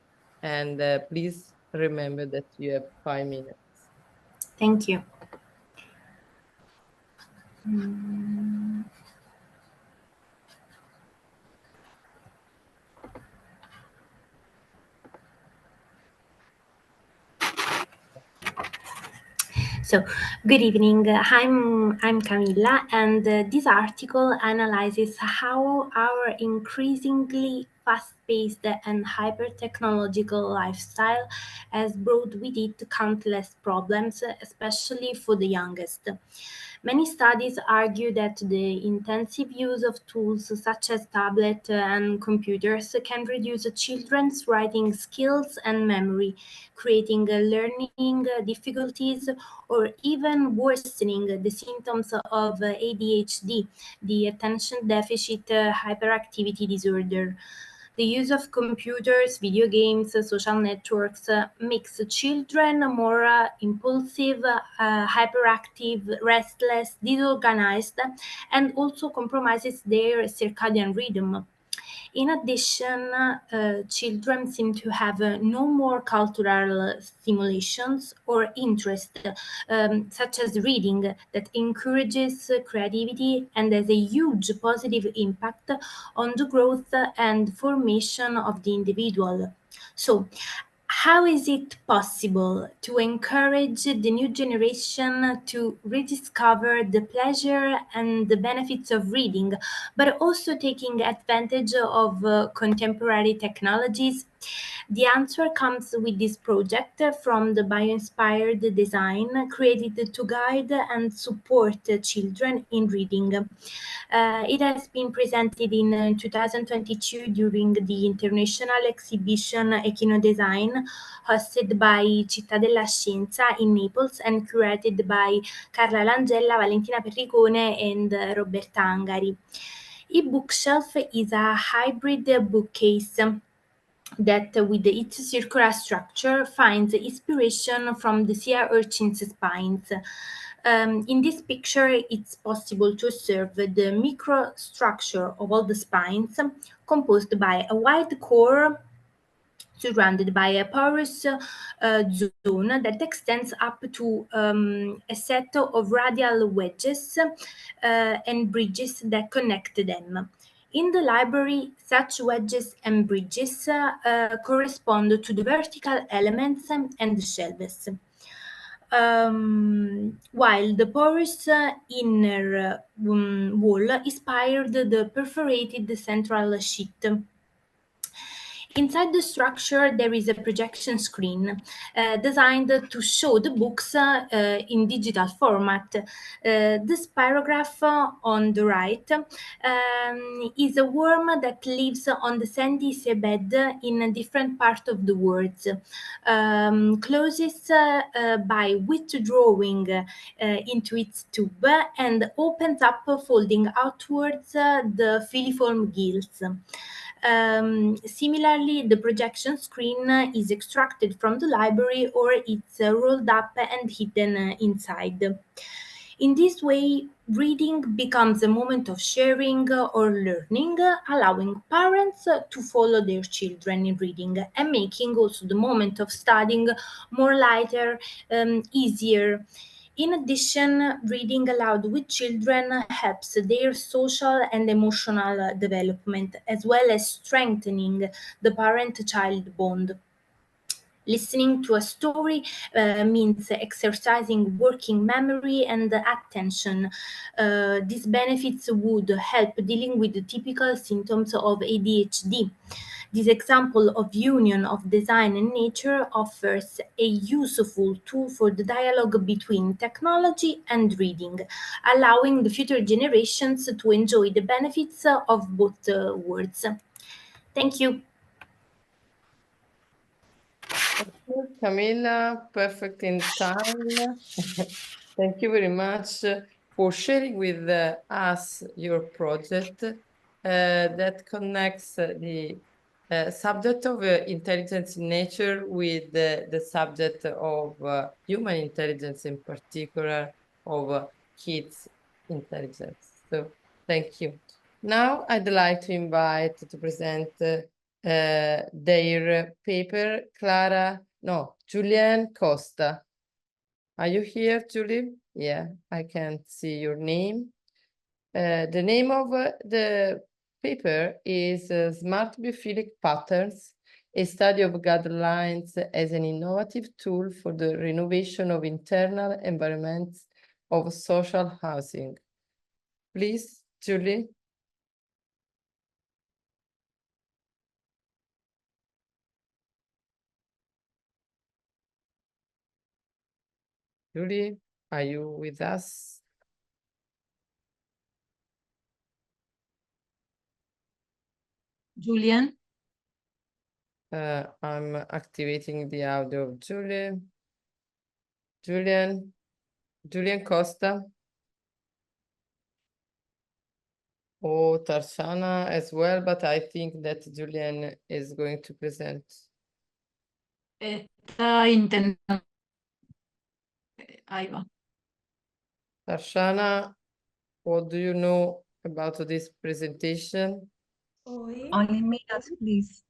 S2: and please remember that you have 5 minutes.
S7: Thank you. So, good evening. I'm Camilla, and this article analyzes how our increasingly fast-paced and hyper-technological lifestyle has brought with it countless problems, especially for the youngest. Many studies argue that the intensive use of tools such as tablets and computers can reduce children's writing skills and memory, creating learning difficulties or even worsening the symptoms of ADHD, the attention deficit hyperactivity disorder. The use of computers, video games, social networks makes children more impulsive, hyperactive, restless, disorganized, and also compromises their circadian rhythm. In addition, children seem to have no more cultural stimulations or interest, such as reading, that encourages creativity and has a huge positive impact on the growth and formation of the individual. So, how is it possible to encourage the new generation to rediscover the pleasure and the benefits of reading, but also taking advantage of contemporary technologies? The answer comes with this project from the Bio-Inspired Design, created to guide and support children in reading. It has been presented in 2022 during the international exhibition Equino Design, hosted by Città della Scienza in Naples and curated by Carla Langella, Valentina Perricone, and Roberta Angari. E-Bookshelf is a hybrid bookcase that, with its circular structure, finds inspiration from the sea urchin's spines. In this picture, it's possible to observe the microstructure of all the spines, composed by a wide core surrounded by a porous zone that extends up to a set of radial wedges and bridges that connect them. In the library, such wedges and bridges correspond to the vertical elements and the shelves, while the porous inner wall inspired the perforated central sheet. Inside the structure, there is a projection screen designed to show the books in digital format. This paragraph on the right is a worm that lives on the sandy seabed in a different part of the world. Closes by withdrawing into its tube and opens up, folding outwards the filiform gills. Similarly, the projection screen is extracted from the library or it's rolled up and hidden inside. In this way, reading becomes a moment of sharing or learning, allowing parents to follow their children in reading and making also the moment of studying more lighter, easier. In addition, reading aloud with children helps their social and emotional development, as well as strengthening the parent-child bond. Listening to a story means exercising working memory and attention. These benefits would help dealing with the typical symptoms of ADHD. This example of union of design and nature offers a useful tool for the dialogue between technology and reading, allowing the future generations to enjoy the benefits of both worlds. Thank you.
S2: Camilla, perfect in time. Thank you very much for sharing with us your project that connects the subject of intelligence in nature with the subject of human intelligence, in particular of kids' intelligence. So thank you. Now I'd like to invite to present their paper, Julian Costa. Are you here, Julie? Yeah, I can't see your name. The name of the paper is Smart Biophilic Patterns, a study of guidelines as an innovative tool for the renovation of internal environments of social housing. Please, Julie. Julie, are you with us?
S1: Julian?
S2: I'm activating the audio of Julie. Julian Costa. Or Tarsana as well, but I think that Julian is going to present.
S1: Está intentando. Ahí va.
S2: Tarsana, what do you know about this presentation?
S5: Only minutes, please.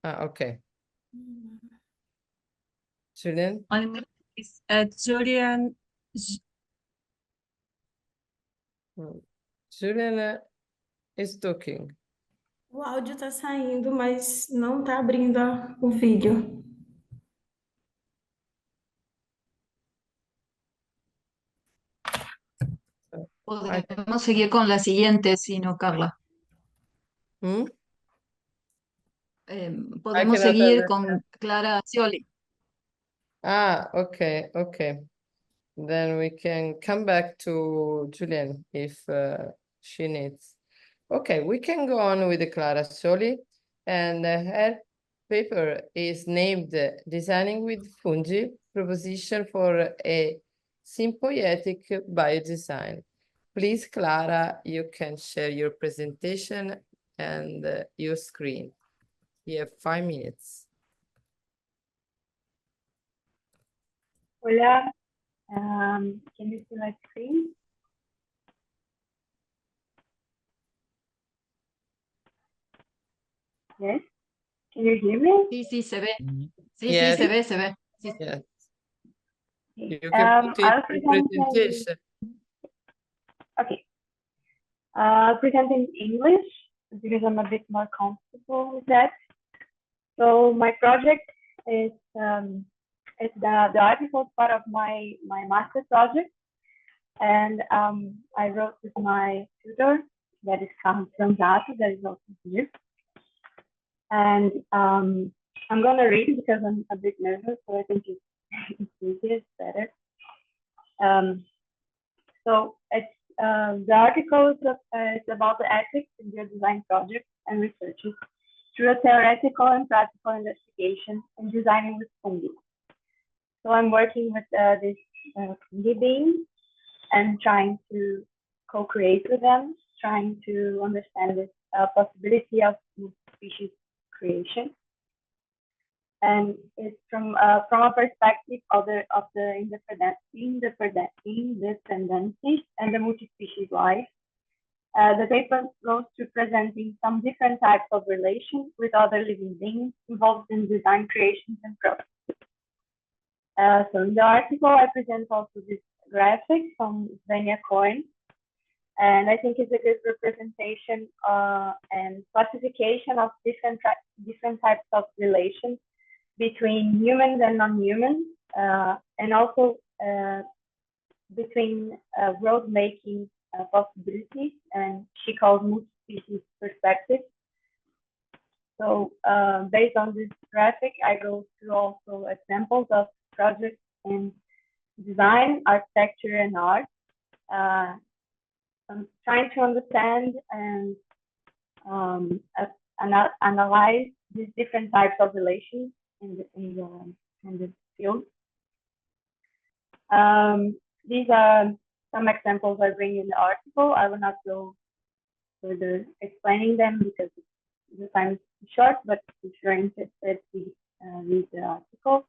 S2: Okay. Julian?
S5: Only minutes, please. Julian.
S2: Julian is talking.
S8: O áudio está saindo, mas não está abrindo o vídeo.
S1: Podemos seguir con la siguiente, si no, Carla. Podemos seguir con Clara Scioli.
S2: Okay. Then we can come back to Julian if she needs. Okay, we can go on with Clara Scioli, and her paper is named Designing with Fungi, Proposition for a Symbiotic Biodesign. Please, Clara, you can share your presentation and your screen. You have 5 minutes.
S9: Hola, can you see my screen? Yes, can you hear me?
S1: Sí, se ve. Sí,
S2: Yes.
S1: sí, se ve. Sí.
S2: Yes. You can put it in presentation.
S9: Okay, I'll present in English because I'm a bit more comfortable with that. So my project is the article is part of my master project, and I wrote with my tutor, that is Carlos Franzato, that is also here. And I'm gonna read it because I'm a bit nervous, so I think it's easier, it's better. So it's the article is about the ethics in your design projects and researches through a theoretical and practical investigation and designing with fungi. So I'm working with this fungi beings and trying to co-create with them, trying to understand this possibility of species creation. And it's from a perspective of the dependencies, and the multi-species life. The paper goes to presenting some different types of relations with other living beings involved in design creations and processes. So in the article, I present also this graphic from Svenja Cohen, and I think it's a good representation and classification of different types of relations between humans and non-humans, and also between road-making possibilities, and she calls multi-species perspective. So based on this graphic, I go through also examples of projects in design, architecture, and art. I'm trying to understand and analyze these different types of relations in the field. These are some examples I bring in the article. I will not go further explaining them because the time is short, but if you're interested, please read the article.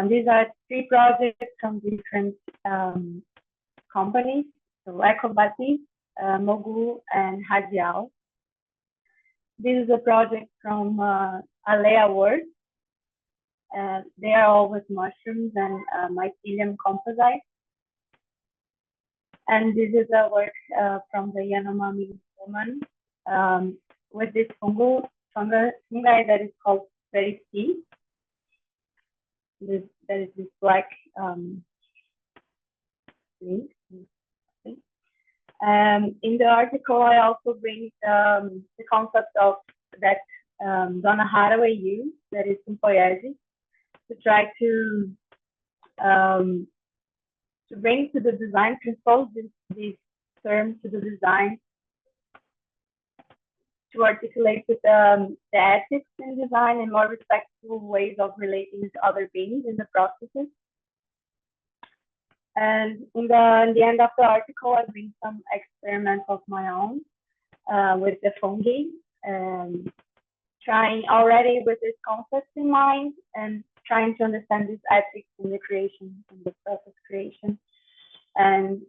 S9: These are 3 projects from different companies, so Ecobati, Mogu, and Hadial. This is a project from Alea Works. They are all with mushrooms and mycelium composite. And this is a work from the Yanomami woman with this fungi that is called Perspectiva. That is this black thing. In the article, I also bring the concept of that Donna Haraway used, that is symbiosis, to try to bring to the design, transpose these terms to the design, to articulate with the ethics in design and more respectful ways of relating to other beings in the processes. And in the end of the article, I bring some experiments of my own with the fungi, trying already with this concept in mind and trying to understand this ethics in the creation, in the process creation, and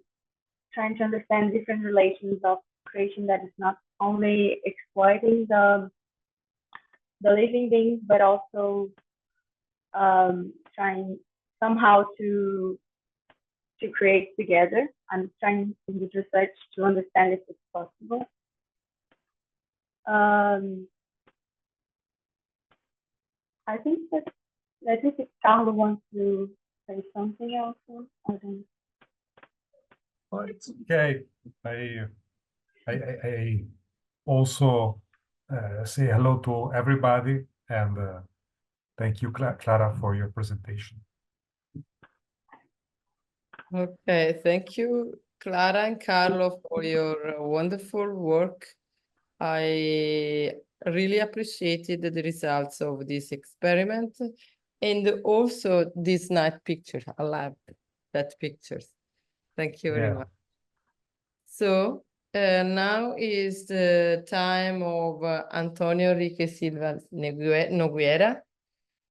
S9: trying to understand different relations of creation that is not only exploiting the living beings, but also trying somehow to create together. I'm trying in this research to understand if it's possible. I think that's it. If Carlo wants to say something else, I don't.
S10: Well, it's okay. I also say hello to everybody, and thank you, Clara, for your presentation.
S2: Okay, thank you, Clara and Carlo, for your wonderful work. I really appreciated the results of this experiment, and also this night picture. I loved that pictures. Thank you very much. So now is the time of Antonio Enrique Silva Noguera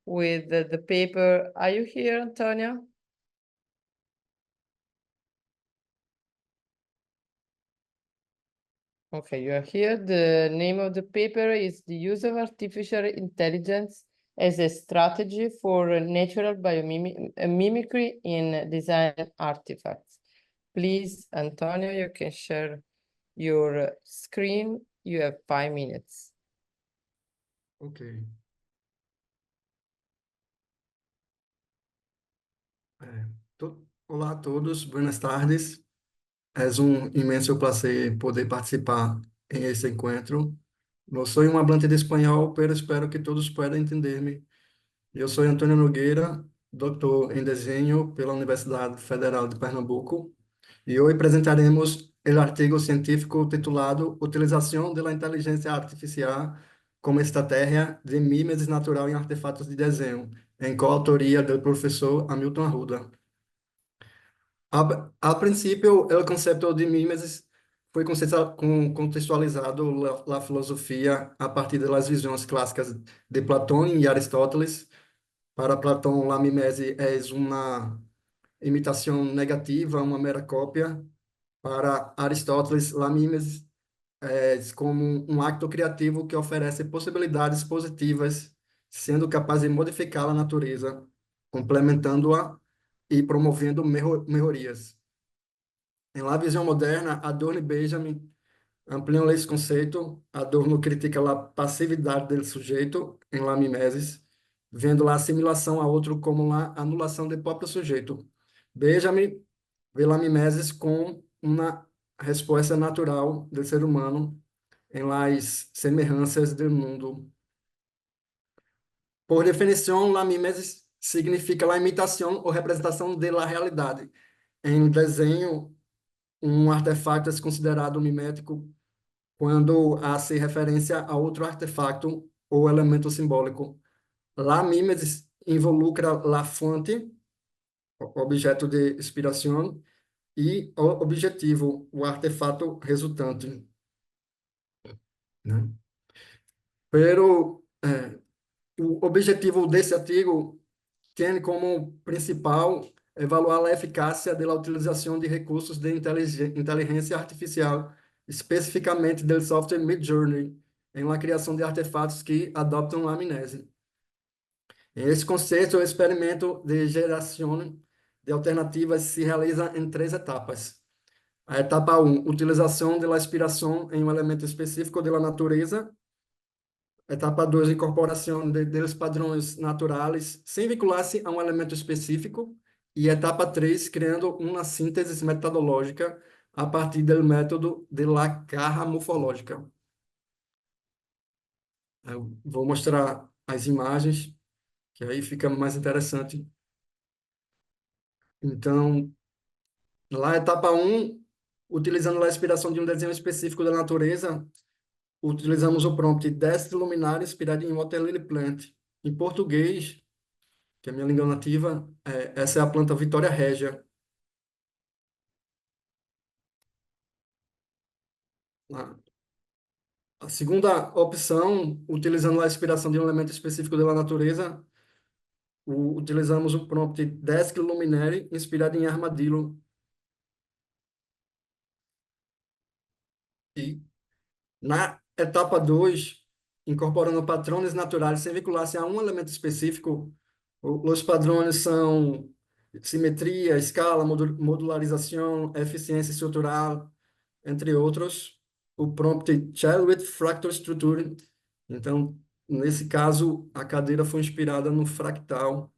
S2: with the paper. Are you here, Antonio? Okay, you are here. The name of the paper is The Use of Artificial Intelligence as a Strategy for Natural Biomimicry in Design Artifacts. Please, Antonio, you can share your screen. You have 5 minutes.
S11: Ok. Olá a todos, buenas tardes. Es un inmenso placer poder participar en este encuentro. No soy un hablante de español, pero espero que todos puedan entenderme. Eu sou Antônio Nogueira, doutor em Desenho pela Universidade Federal de Pernambuco, e hoje apresentaremos o artigo científico titulado Utilização da Inteligência Artificial como Estratégia de Mímesis Natural em Artefatos de Desenho, em coautoria do professor Hamilton Arruda. A princípio, o conceito de mimesis foi contextualizado na filosofia a partir das visões clássicas de Platão e Aristóteles. Para Platão, a mimese é uma imitação negativa, uma mera cópia. Para Aristóteles, a mimese é como um acto criativo que oferece possibilidades positivas, sendo capaz de modificar a natureza, complementando-a e promovendo melhorias. Em la visão moderna, Adorno e Benjamin ampliam esse conceito. Adorno critica a passividade do sujeito em la mimesis, vendo a assimilação a outro como a anulação do próprio sujeito. Benjamin vê la mimesis como uma resposta natural do ser humano em las semelhanças do mundo. Por definição, la mimesis significa a imitação ou representação da realidade. Em desenho, um artefato é considerado mimético quando hace referência a outro artefato ou elemento simbólico. La mimesis involucra a fonte, objeto de inspiração, e o objetivo, o artefato resultante. Né? Pero, o objetivo desse artigo tem como principal evaluar a eficácia da utilização de recursos de inteligência artificial, especificamente do software Midjourney, em la criação de artefatos que adoptam a amnésia. Esse conceito, o experimento de geração de alternativas se realiza em 3 etapas. A etapa 1, utilização da inspiração em um elemento específico da natureza. Etapa 2, incorporação dos padrões naturais sem vincular-se a um elemento específico. E etapa 3, criando uma síntese metodológica a partir do método de la caja morfológica. Eu vou mostrar as imagens, que aí fica mais interessante. Então, lá etapa 1, utilizando a inspiração de um desenho específico da natureza, utilizamos o prompt Desce luminária inspirado em Water Lily Plant. Em português, que é a minha língua nativa, essa é a planta Vitória Régia. A segunda opção, utilizando a inspiração de um elemento específico da natureza, utilizamos o prompt Desk Luminary inspirado em armadillo. E na etapa 2, incorporando padrões naturais sem vincular-se a um elemento específico, os padrões são simetria, escala, modularização, eficiência estrutural, entre outros. O prompt Child with Fractal Structure. Então, nesse caso, a cadeira foi inspirada no fractal.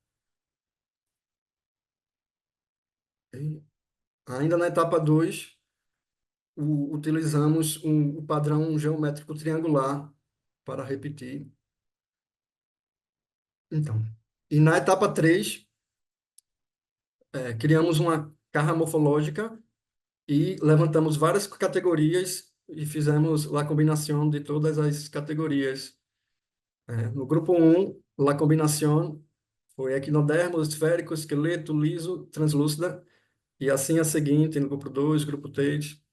S11: E ainda na etapa 2, utilizamos o padrão geométrico triangular para repetir. Então, e na etapa 3, criamos uma caja morfológica e levantamos várias categorias e fizemos a combinação de todas as categorias. No grupo 1, a combinação foi equinodermo, esférico, esqueleto, liso, translúcida, e assim a seguinte, no grupo 2, grupo 3,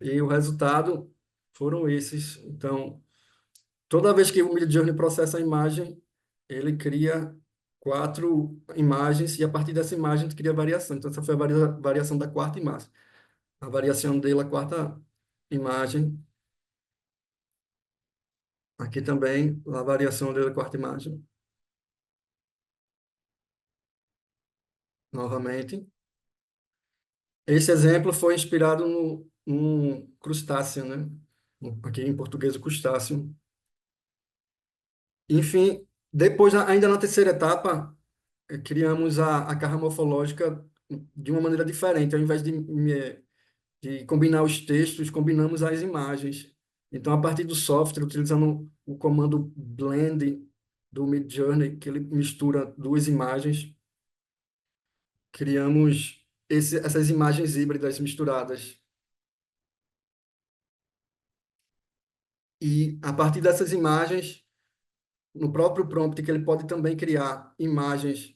S11: e o resultado foram esses. Então, toda vez que o Midjourney processa a imagem, ele cria 4 imagens, e a partir dessa imagem a gente cria variação. Então, essa foi a variação da 4ª imagem. A variação dele, a 4ª imagem. Aqui também, a variação dele, a 4ª imagem. Novamente. Esse exemplo foi inspirado num crustáceo, né? Aqui em português, o crustáceo. Enfim, depois, ainda na terceira etapa, criamos a carga morfológica de uma maneira diferente. Ao invés de combinar os textos, combinamos as imagens. Então, a partir do software, utilizando o comando Blend do Midjourney, que ele mistura duas imagens, criamos essas imagens híbridas misturadas. E, a partir dessas imagens, no próprio prompt, que ele pode também criar imagens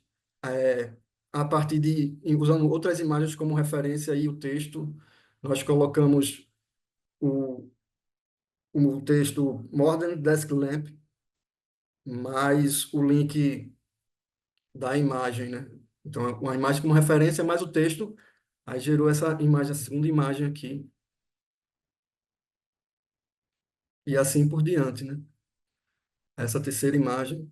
S11: a partir usando outras imagens como referência e o texto, nós colocamos o texto Modern Desk Lamp, mais o link da imagem, né? Então, uma imagem como referência, mais o texto, aí gerou essa imagem, a segunda imagem aqui. E assim por diante, né? Essa terceira imagem.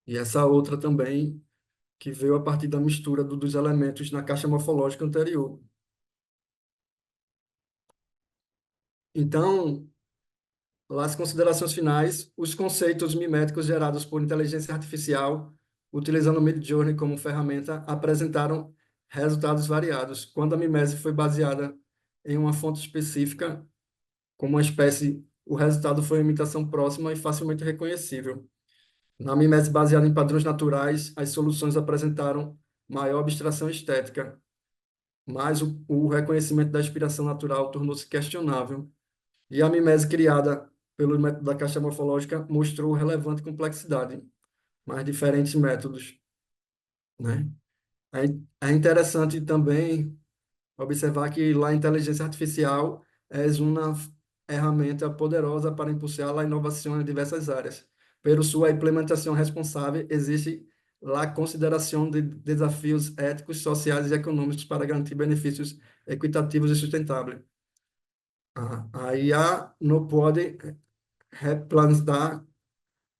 S11: E essa outra também, que veio a partir da mistura dos elementos na caixa morfológica anterior. Então, lá as considerações finais, os conceitos miméticos gerados por inteligência artificial, utilizando o Midjourney como ferramenta, apresentaram resultados variados. Quando a mimese foi baseada em uma fonte específica, como uma espécie, o resultado foi uma imitação próxima e facilmente reconhecível. Na mimese baseada em padrões naturais, as soluções apresentaram maior abstração estética, mas o reconhecimento da inspiração natural tornou-se questionável. E a mimese criada pelo método da caixa morfológica mostrou relevante complexidade, mas diferentes métodos, né? É interessante também observar que lá a inteligência artificial é uma ferramenta poderosa para impulsar a inovação em diversas áreas. Pero sua implementação responsável existe a consideração de desafios éticos, sociais e econômicos para garantir benefícios equitativos e sustentáveis. A IA não pode replantar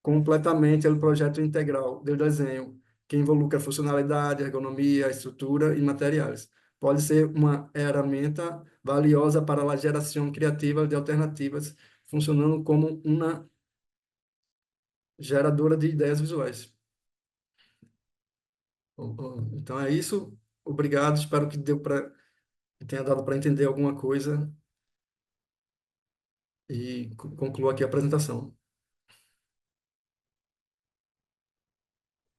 S11: completamente o projeto integral do desenho, que involucra funcionalidade, ergonomia, estrutura e materiais. Pode ser uma ferramenta valiosa para a geração criativa de alternativas, funcionando como uma geradora de ideias visuais. Então é isso. Obrigado. Espero que tenha dado para entender alguma coisa. E concluo aqui a apresentação.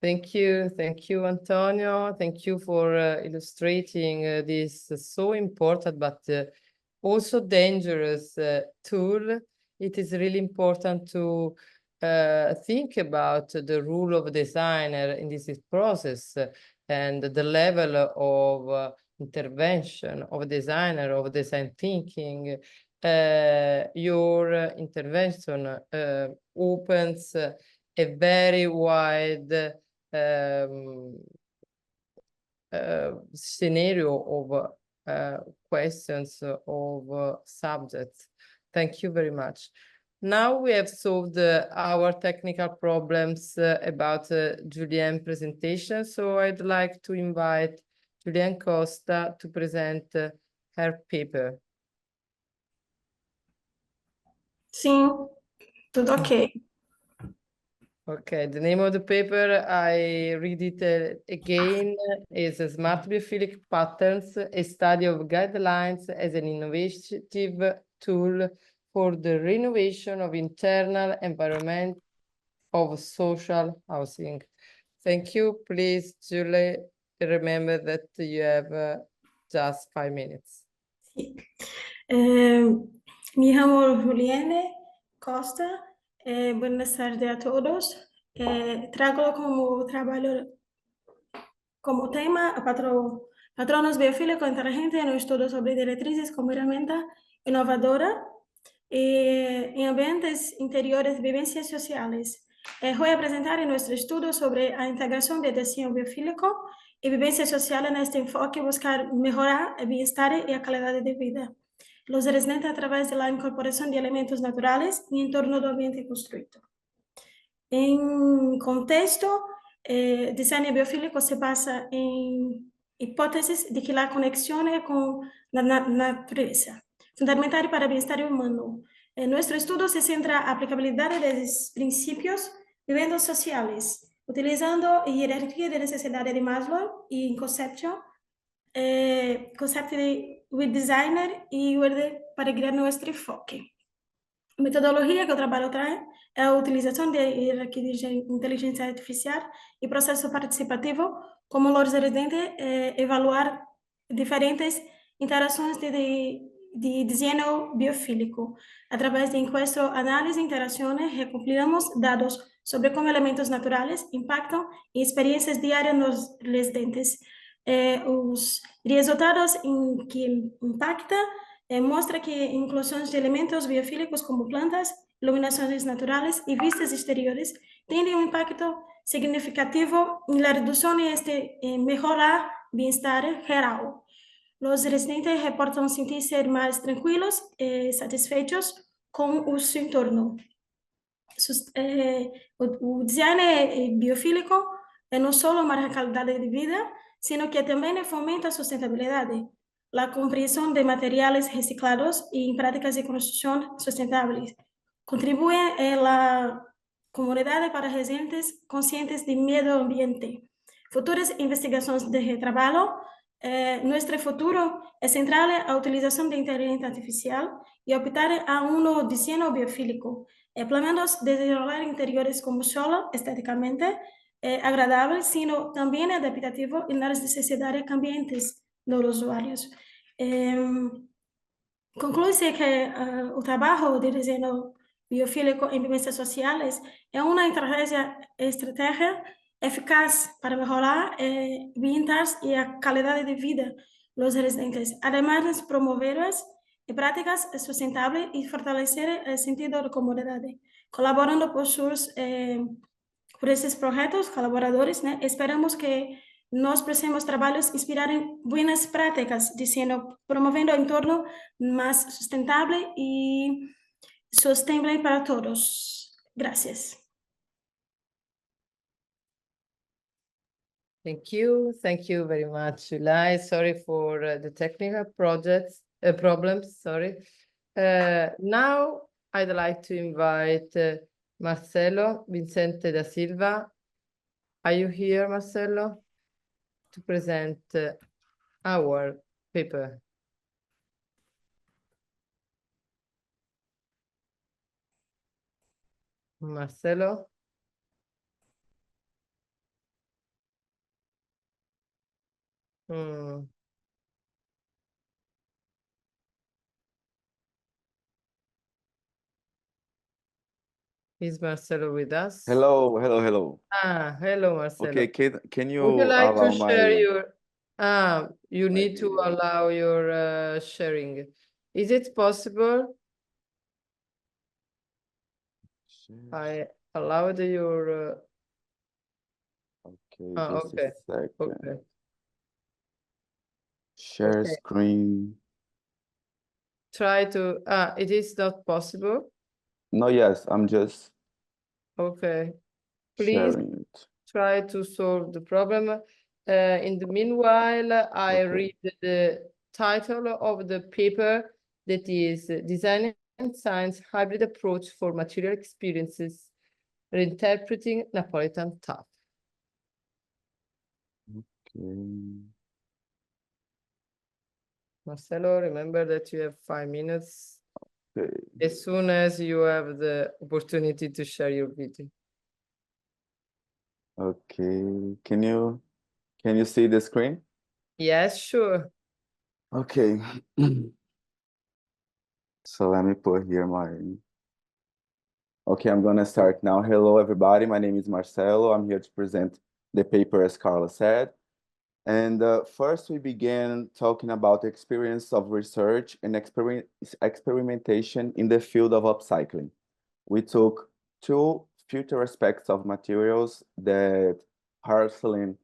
S2: Thank you, Antonio. Thank you for illustrating this so important but also dangerous tool. It is really important to think about the role of a designer in this process and the level of intervention of a designer, of design thinking. Your intervention opens a very wide scenario of questions of subjects. Thank you very much. Now we have solved our technical problems about Julienne's presentation, so I'd like to invite Julienne Costa to present her paper.
S8: Sim, tudo ok.
S2: Okay, the name of the paper, I read it again, is Smart Biophilic Patterns, a study of guidelines as an innovative tool for the renovation of internal environment of social housing. Thank you. Please, Julie, remember that you have just 5 minutes.
S8: Sì. Mi llamo Julienne Costa. Buenas tardes a todos. Traigo como trabalho, como tema patronos biofílicos inteligentes en un estudio sobre directrices como herramienta innovadora en ambientes interiores de vivencias sociales. Voy a presentar en nuestro estudio sobre la integración de diseño biofílico y vivencia social en este enfoque, buscar mejorar el bienestar y la calidad de vida. Los residentes a través de la incorporación de elementos naturales en torno del ambiente construido. En contexto, Design biofílico se basa en hipótesis de que la conexión con la naturaleza, fundamental para el bienestar humano. Nuestro estudio se centra en la aplicabilidad de los principios viviendas sociales, utilizando jerarquía de necesidades de Maslow y concepto de with designer y Word para guiar nuestro enfoque. A metodologia que o trabalho traz é a utilização de inteligência artificial e processo participativo como los residentes evaluar diferentes interações de desenho biofílico. Através de encuentro, análise e interações, recompilamos dados sobre como elementos naturais impactam em experiências diárias nos residentes. Os resultados em que impacta mostra que inclusões de elementos biofílicos como plantas, iluminações naturais e vistas exteriores têm um impacto significativo na redução e melhorar o bem-estar geral. Os residentes reportam sentir-se mais tranquilos e satisfeitos com o seu entorno. O design biofílico não só melhora a qualidade de vida, sino que também fomenta a sustentabilidade, a compreensão de materiais reciclados e práticas de construção sustentáveis. Contribui à comunidade para residentes conscientes do meio ambiente. Futuras investigações de trabalho. Nosso futuro é central a utilização de inteligência artificial e optar a desenho biofílico. Planeamos desenvolver interiores como solo esteticamente agradável, sino também adaptativo nas necessidades cambiantes dos usuários. Conclui-se que o trabalho de desenho biofílico em vivências sociais é uma estratégia eficaz para melhorar o bem-estar e a qualidade de vida dos residentes, además de promover práticas sustentáveis e fortalecer o sentido de comunidade. Colaborando por esses projetos colaboradores, esperamos que nos próximos trabalhos inspirarem boas práticas, promovendo um entorno mais sustentável e sostenible para todos. Gracias.
S2: Thank you very much, July. Sorry for the technical problems. Sorry. Now I'd like to invite Marcelo Vicente da Silva. Are you here, Marcelo, to present our paper? Marcelo? Is Marcelo with us?
S12: Hello.
S2: Hello, Marcelo.
S12: Okay, can you
S2: Would you like to
S12: allow
S2: share
S12: my...
S2: your... you need to allow your sharing. Is it possible? I allowed your...
S12: Okay, just
S2: okay.
S12: a second.
S2: Okay.
S12: Share
S2: Okay.
S12: screen.
S2: Try to... it is not possible?
S12: No, yes, I'm just
S2: Okay. Please
S12: sharing it.
S2: try to solve the problem. In the meanwhile, I
S12: Okay.
S2: read the title of the paper that is Design and Science Hybrid Approach for Material Experiences, Reinterpreting Napolitan Tap.
S12: Okay.
S2: Marcelo, remember that you have 5 minutes
S12: Okay.
S2: as soon as you have the opportunity to share your video.
S12: Okay. Can you see the screen?
S2: Yes, sure.
S12: Okay. So let me put here Okay, I'm gonna start now. Hello, everybody. My name is Marcelo. I'm here to present the paper, as Carla said. And first, we began talking about the experience of research and experimentation in the field of upcycling. We took 2 future aspects of materials that Harselin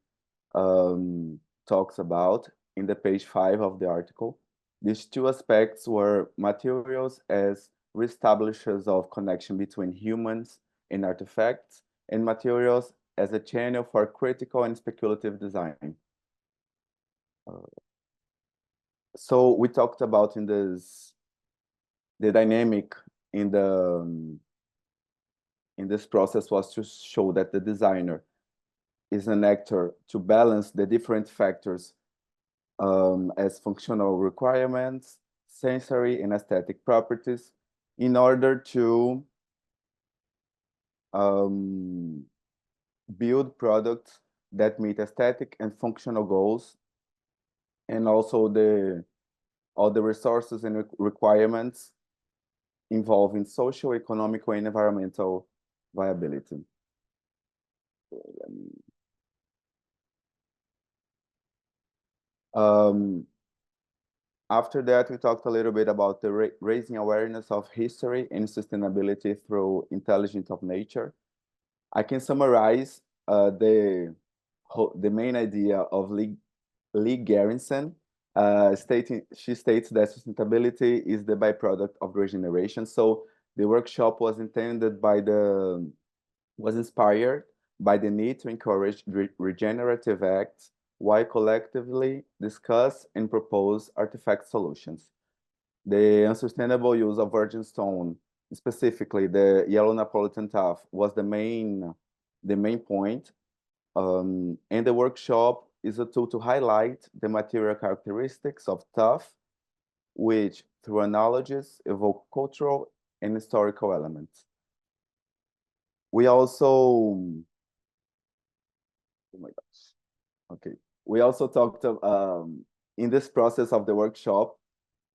S12: talks about in the page 5 of the article. These 2 aspects were materials as reestablishers of connection between humans and artifacts, and materials as a channel for critical and speculative design. So we talked about in this, the dynamic in this process was to show that the designer is an actor to balance the different factors as functional requirements, sensory and aesthetic properties, in order to build products that meet aesthetic and functional goals, and also all the resources and requirements involving social, economic, and environmental viability. After that, we talked a little bit about the raising awareness of history and sustainability through intelligence of nature. I can summarize the main idea of Lee Garrison. She states that sustainability is the byproduct of regeneration. So the workshop was inspired by the need to encourage regenerative acts while collectively discuss and propose artifact solutions. The unsustainable use of virgin stone, specifically the yellow Napolitan tuff, was the main point. And the workshop is a tool to highlight the material characteristics of tuff, which, through analogies, evoke cultural and historical elements. We also, oh my gosh, okay. We also talked in this process of the workshop,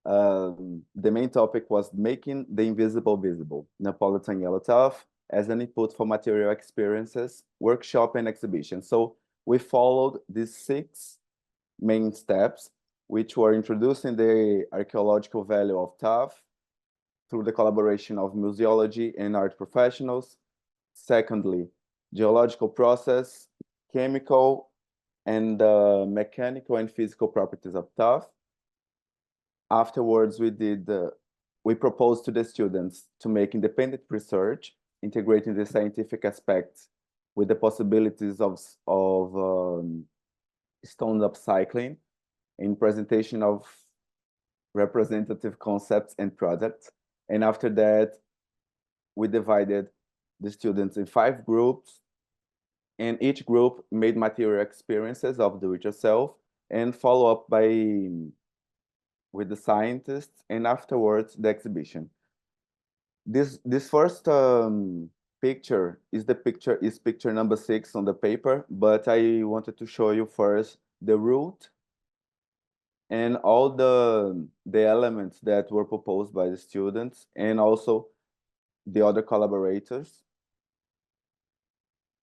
S12: the main topic was making the invisible visible, Napolitan yellow tuff as an input for material experiences, workshop, and exhibition. So we followed these 6 main steps, which were introducing the archaeological value of tuff through the collaboration of museology and art professionals. Secondly, geological process, chemical and mechanical and physical properties of tuff. Afterwards, we proposed to the students to make independent research, integrating the scientific aspects with the possibilities of stone upcycling in presentation of representative concepts and products. And after that, we divided the students in 5 groups, and each group made material experiences of do-it-yourself and follow up with the scientists, and afterwards the exhibition. This first picture is picture number 6 on the paper, but I wanted to show you first the route and all the elements that were proposed by the students and also the other collaborators.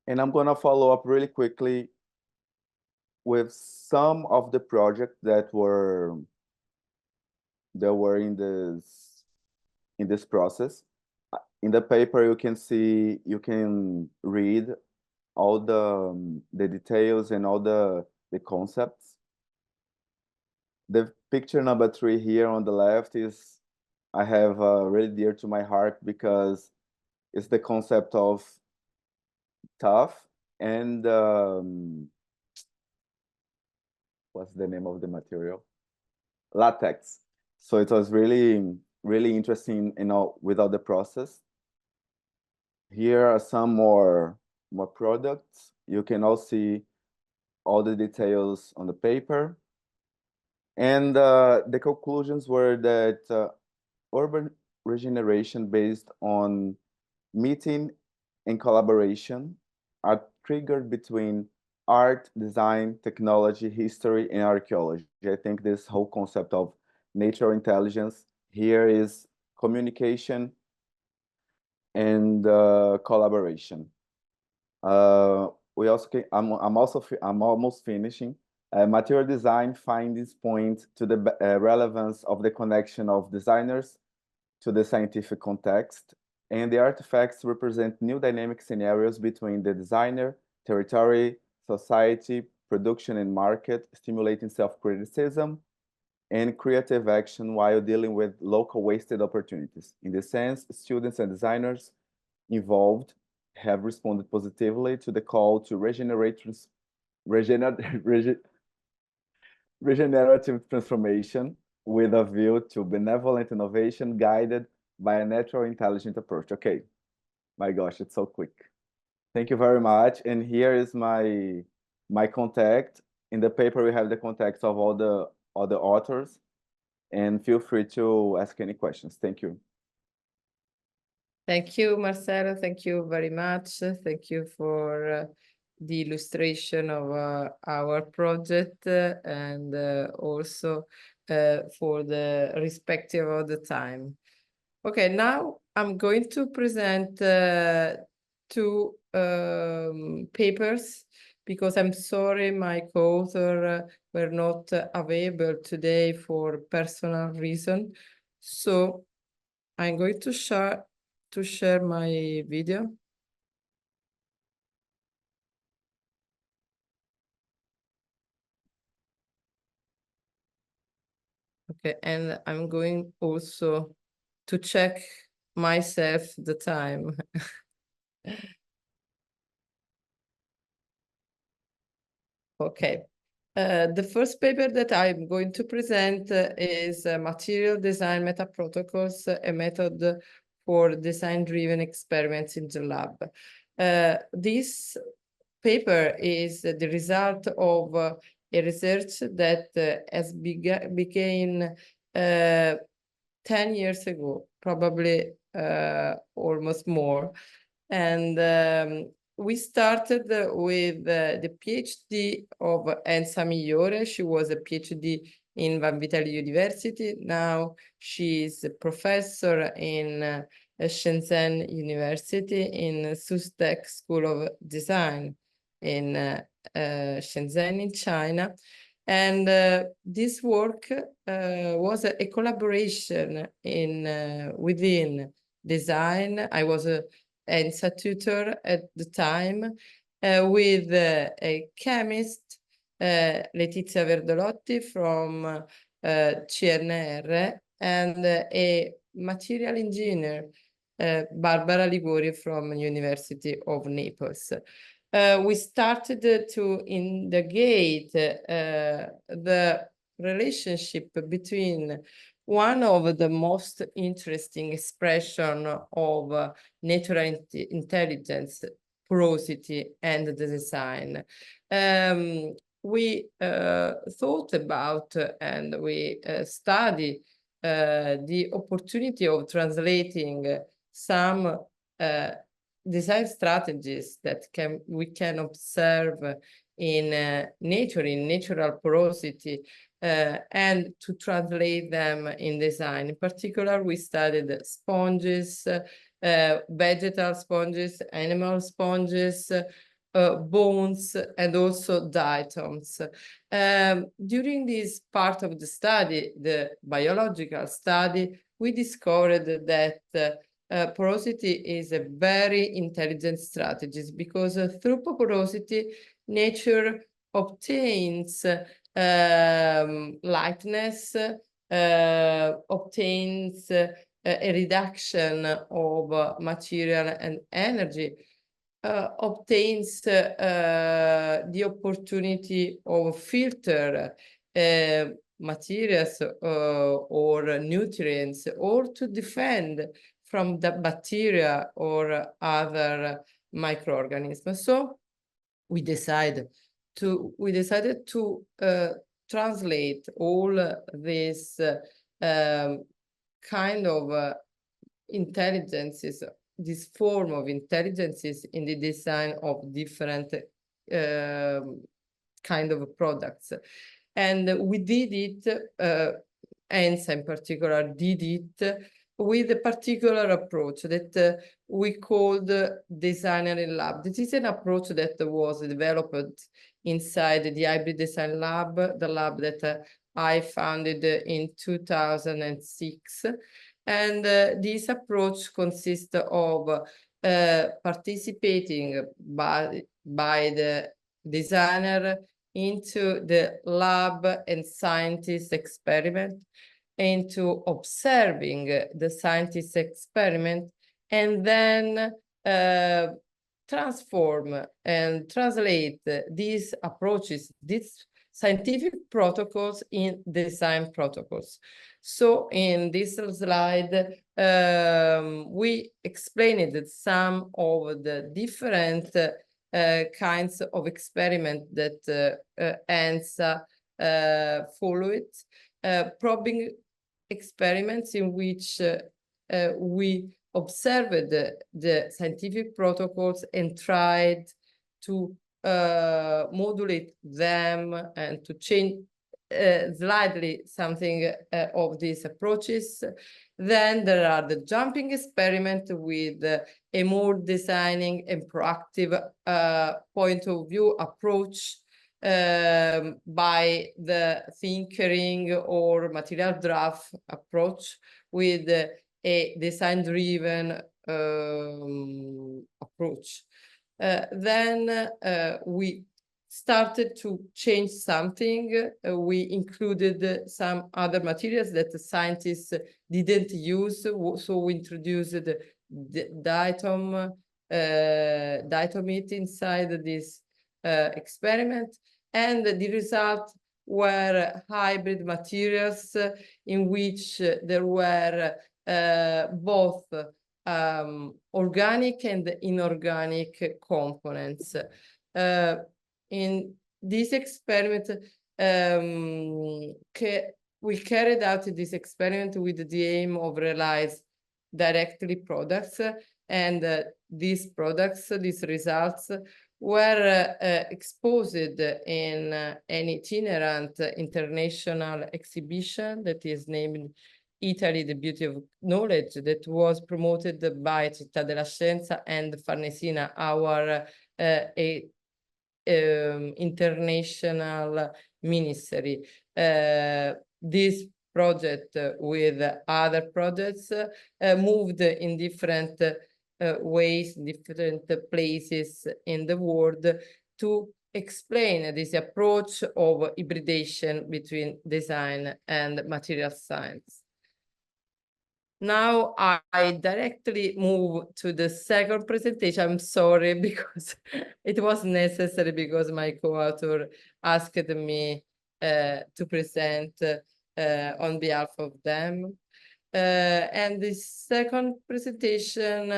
S12: And I'm gonna follow up really quickly with some of the projects that were in this process. In the paper, you can read all the details and all the concepts. The picture number 3 here on the left is I have really dear to my heart because it's the concept of tuff and what's the name of the material? Latex. So it was really interesting, with all the process. Here are some more products. You can all see all the details on the paper. And the conclusions were that urban regeneration based on meeting and collaboration are triggered between art, design, technology, history, and archaeology. I think this whole concept of natural intelligence here is communication and collaboration. We also I'm almost finishing. Material design findings point to the relevance of the connection of designers to the scientific context, and the artifacts represent new dynamic scenarios between the designer, territory, society, production, and market, stimulating self-criticism and creative action while dealing with local wasted opportunities. In this sense, students and designers involved have responded positively to the call to regenerative transformation with a view to benevolent innovation guided by a natural intelligent approach. Okay, my gosh, it's so quick. Thank you very much. And here is my contact. In the paper, we have the contacts of all the authors, and feel free to ask any questions. Thank you.
S2: Thank you, Marcelo. Thank you very much. Thank you for the illustration of our project and also for the respective of the time. Okay, now I'm going to present two papers because I'm sorry my co-author were not available today for personal reason. So I'm going to share my video. Okay, and I'm going also to check myself the time. Okay, the first paper that I'm going to present is Material Design Meta-Protocols, a method for design-driven experiments in the lab. This paper is the result of a research that has began 10 years ago, probably almost more. And we started with the PhD of Enza Migliore. She was a PhD in Vanvitelli University. Now she is a professor in Shenzhen University in SUSTEC School of Design in Shenzhen in China. And this work was a collaboration within design. I was a Enza tutor at the time with a chemist, Letizia Verdolotti from CNR, and a material engineer, Barbara Liguori from University of Naples. We started to investigate the relationship between one of the most interesting expression of natural intelligence, porosity, and the design. We thought about and we studied the opportunity of translating some design strategies that we can observe in nature, in natural porosity, and to translate them in design. In particular, we studied sponges, vegetal sponges, animal sponges, bones, and also diatoms. During this part of the study, the biological study, we discovered that porosity is a very intelligent strategy because through porosity, nature obtains lightness, obtains a reduction of material and energy, obtains the opportunity of filter materials or nutrients, or to defend from the bacteria or other microorganisms. So we decided to translate all this kind of intelligences, this form of intelligences in the design of different kind of products. And we did it, Enza in particular did it with a particular approach that we called Designer in Lab. This is an approach that was developed inside the Hybrid Design Lab, the lab that I founded in 2006. And this approach consists of participating by the designer into the lab and scientist experiment, into observing the scientist experiment, and then transform and translate these approaches, these scientific protocols in design protocols. So in this slide, we explained some of the different kinds of experiment that ANSA followed, probing experiments in which we observed the scientific protocols and tried to modulate them and to change slightly something of these approaches. Then there are the jumping experiment with a more designing and proactive point of view approach by the thinkering or material draft approach with a design-driven approach. Then we started to change something. We included some other materials that the scientists didn't use, so we introduced the diatomite inside this experiment, and the result were hybrid materials in which there were both organic and inorganic components. In this experiment, we carried out this experiment with the aim of realize directly products, and these products, these results, were exposed in an itinerant international exhibition that is named Italy, the Beauty of Knowledge, that was promoted by Città della Scienza and Farnesina, our international ministry. This project with other projects moved in different ways, different places in the world to explain this approach of hybridization between design and material science. Now I directly move to the second presentation. I'm sorry, because it was necessary because my co-author asked me to present on behalf of them. And the second presentation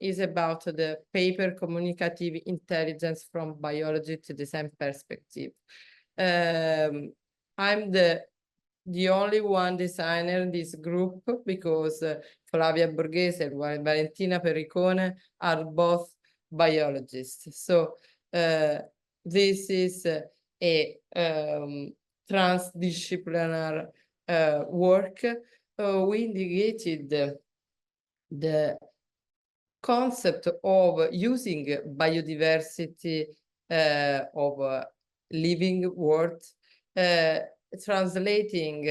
S2: is about the paper Communicative Intelligence from Biology to Design Perspective. I'm the only one designer in this group because Flavia Borghese and Valentina Perricone are both biologists. So this is a transdisciplinary work. We indicated the concept of using biodiversity of living world, translating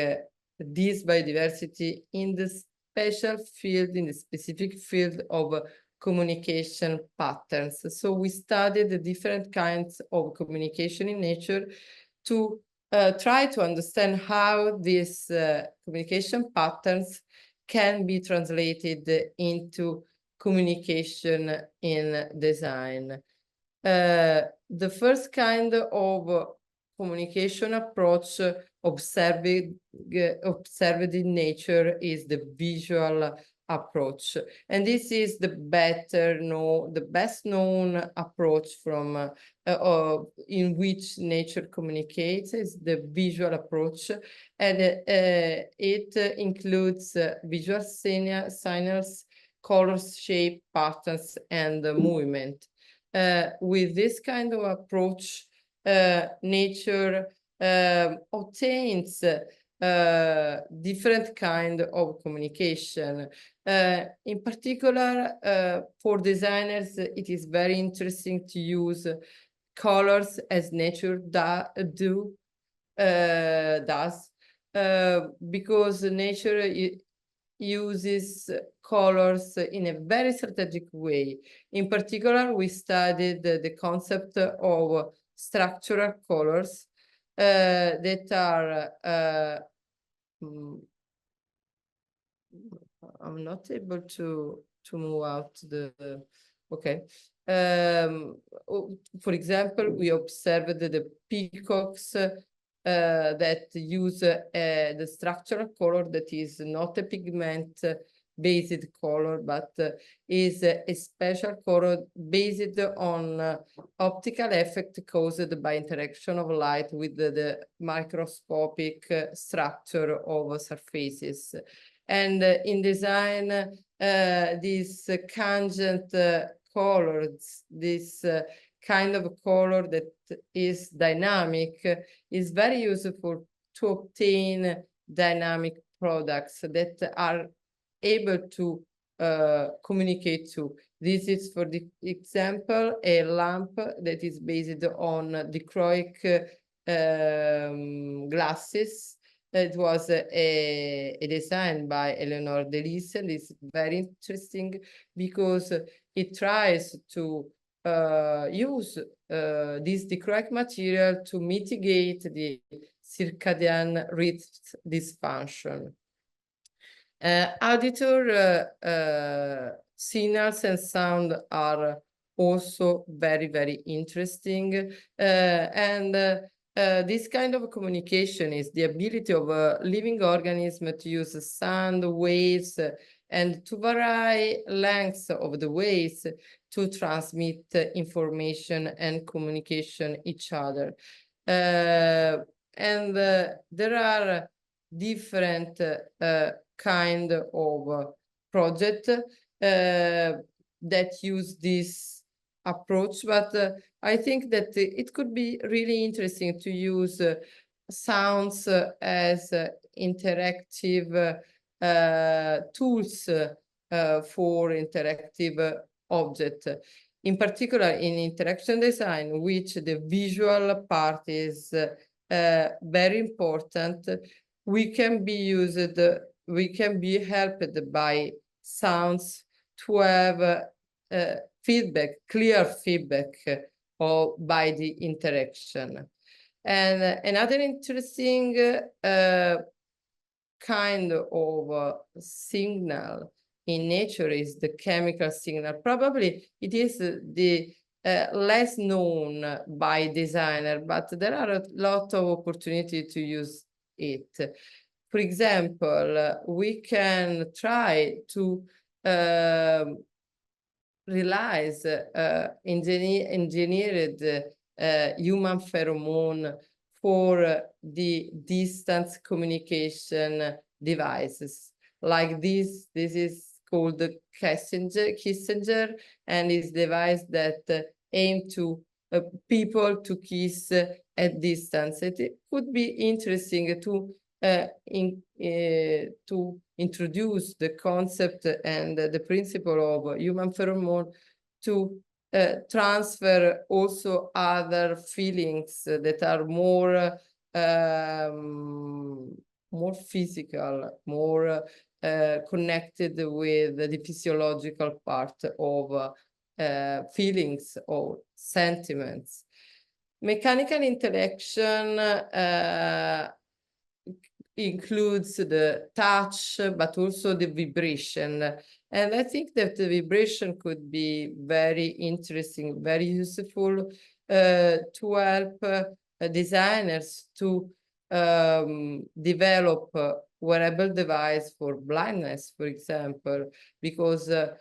S2: this biodiversity in the special field, in the specific field of communication patterns. So we studied the different kinds of communication in nature to try to understand how these communication patterns can be translated into communication in design. The first kind of communication approach observed in nature is the visual approach, and this is the best known approach from in which nature communicates, is the visual approach, and it includes visual signals, colors, shape, patterns, and movement. With this kind of approach, nature obtains different kind of communication. In particular, for designers, it is very interesting to use colors as nature does, because nature uses colors in a very strategic way. In particular, we studied the concept of structural colors that are I'm not able to move out the Okay. For example, we observed the peacocks that use the structural color that is not a pigment based color, but is a special color based on optical effect caused by interaction of light with the microscopic structure of surfaces. And in design, these tangent colors, this kind of color that is dynamic, is very useful to obtain dynamic products that are able to communicate to. This is, for the example, a lamp that is based on dichroic glasses. It was a design by Eleanor Delis, and it's very interesting because it tries to use this dichroic material to mitigate the circadian rhythm dysfunction. Auditor signals and sound are also very, very interesting. This kind of communication is the ability of a living organism to use sound waves and to vary lengths of the waves to transmit information and communication each other. There are different kind of project that use this approach, but I think that it could be really interesting to use sounds as interactive tools for interactive object. In particular, in interaction design, which the visual part is very important, we can be helped by sounds to have feedback, clear feedback by the interaction. And another interesting kind of signal in nature is the chemical signal. Probably it is the less known by designer, but there are a lot of opportunity to use it. For example, we can try to realize engineered human pheromone for the distance communication devices. Like this is called the Kissinger, and is device that aim to people to kiss at distance. It could be interesting to introduce the concept and the principle of human pheromone to transfer also other feelings that are more physical, more connected with the physiological part of feelings or sentiments. Mechanical interaction includes the touch, but also the vibration. And I think that the vibration could be very interesting, very useful to help designers to develop a wearable device for blindness, for example, because a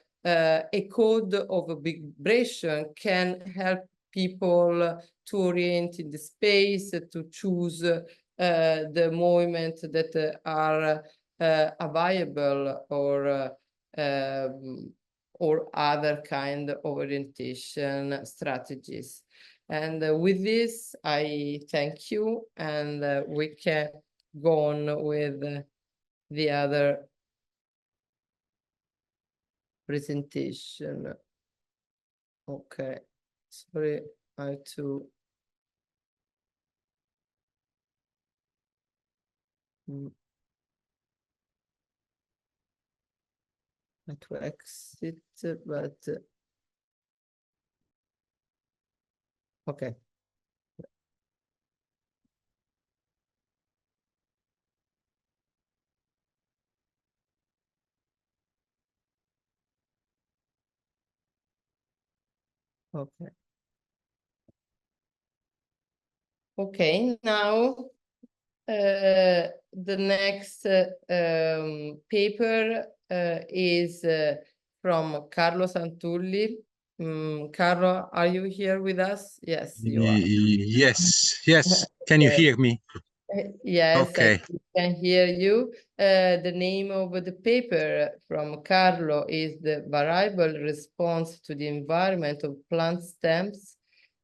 S2: code of vibration can help people to orient in the space, to choose the movement that are available or other kind of orientation strategies. And with this, I thank you, and we can go on with the other presentation. Okay, sorry, I have to. To exit, but okay. Okay. Okay, now the next paper is from Carlo Santulli. Carlo, are you here with us? Yes, you are.
S13: Yes, yes. Can you
S2: Okay.
S13: hear me?
S2: Yes,
S13: Okay.
S2: I can hear you. The name of the paper from Carlo is The Variable Response to the Environment of Plant Stems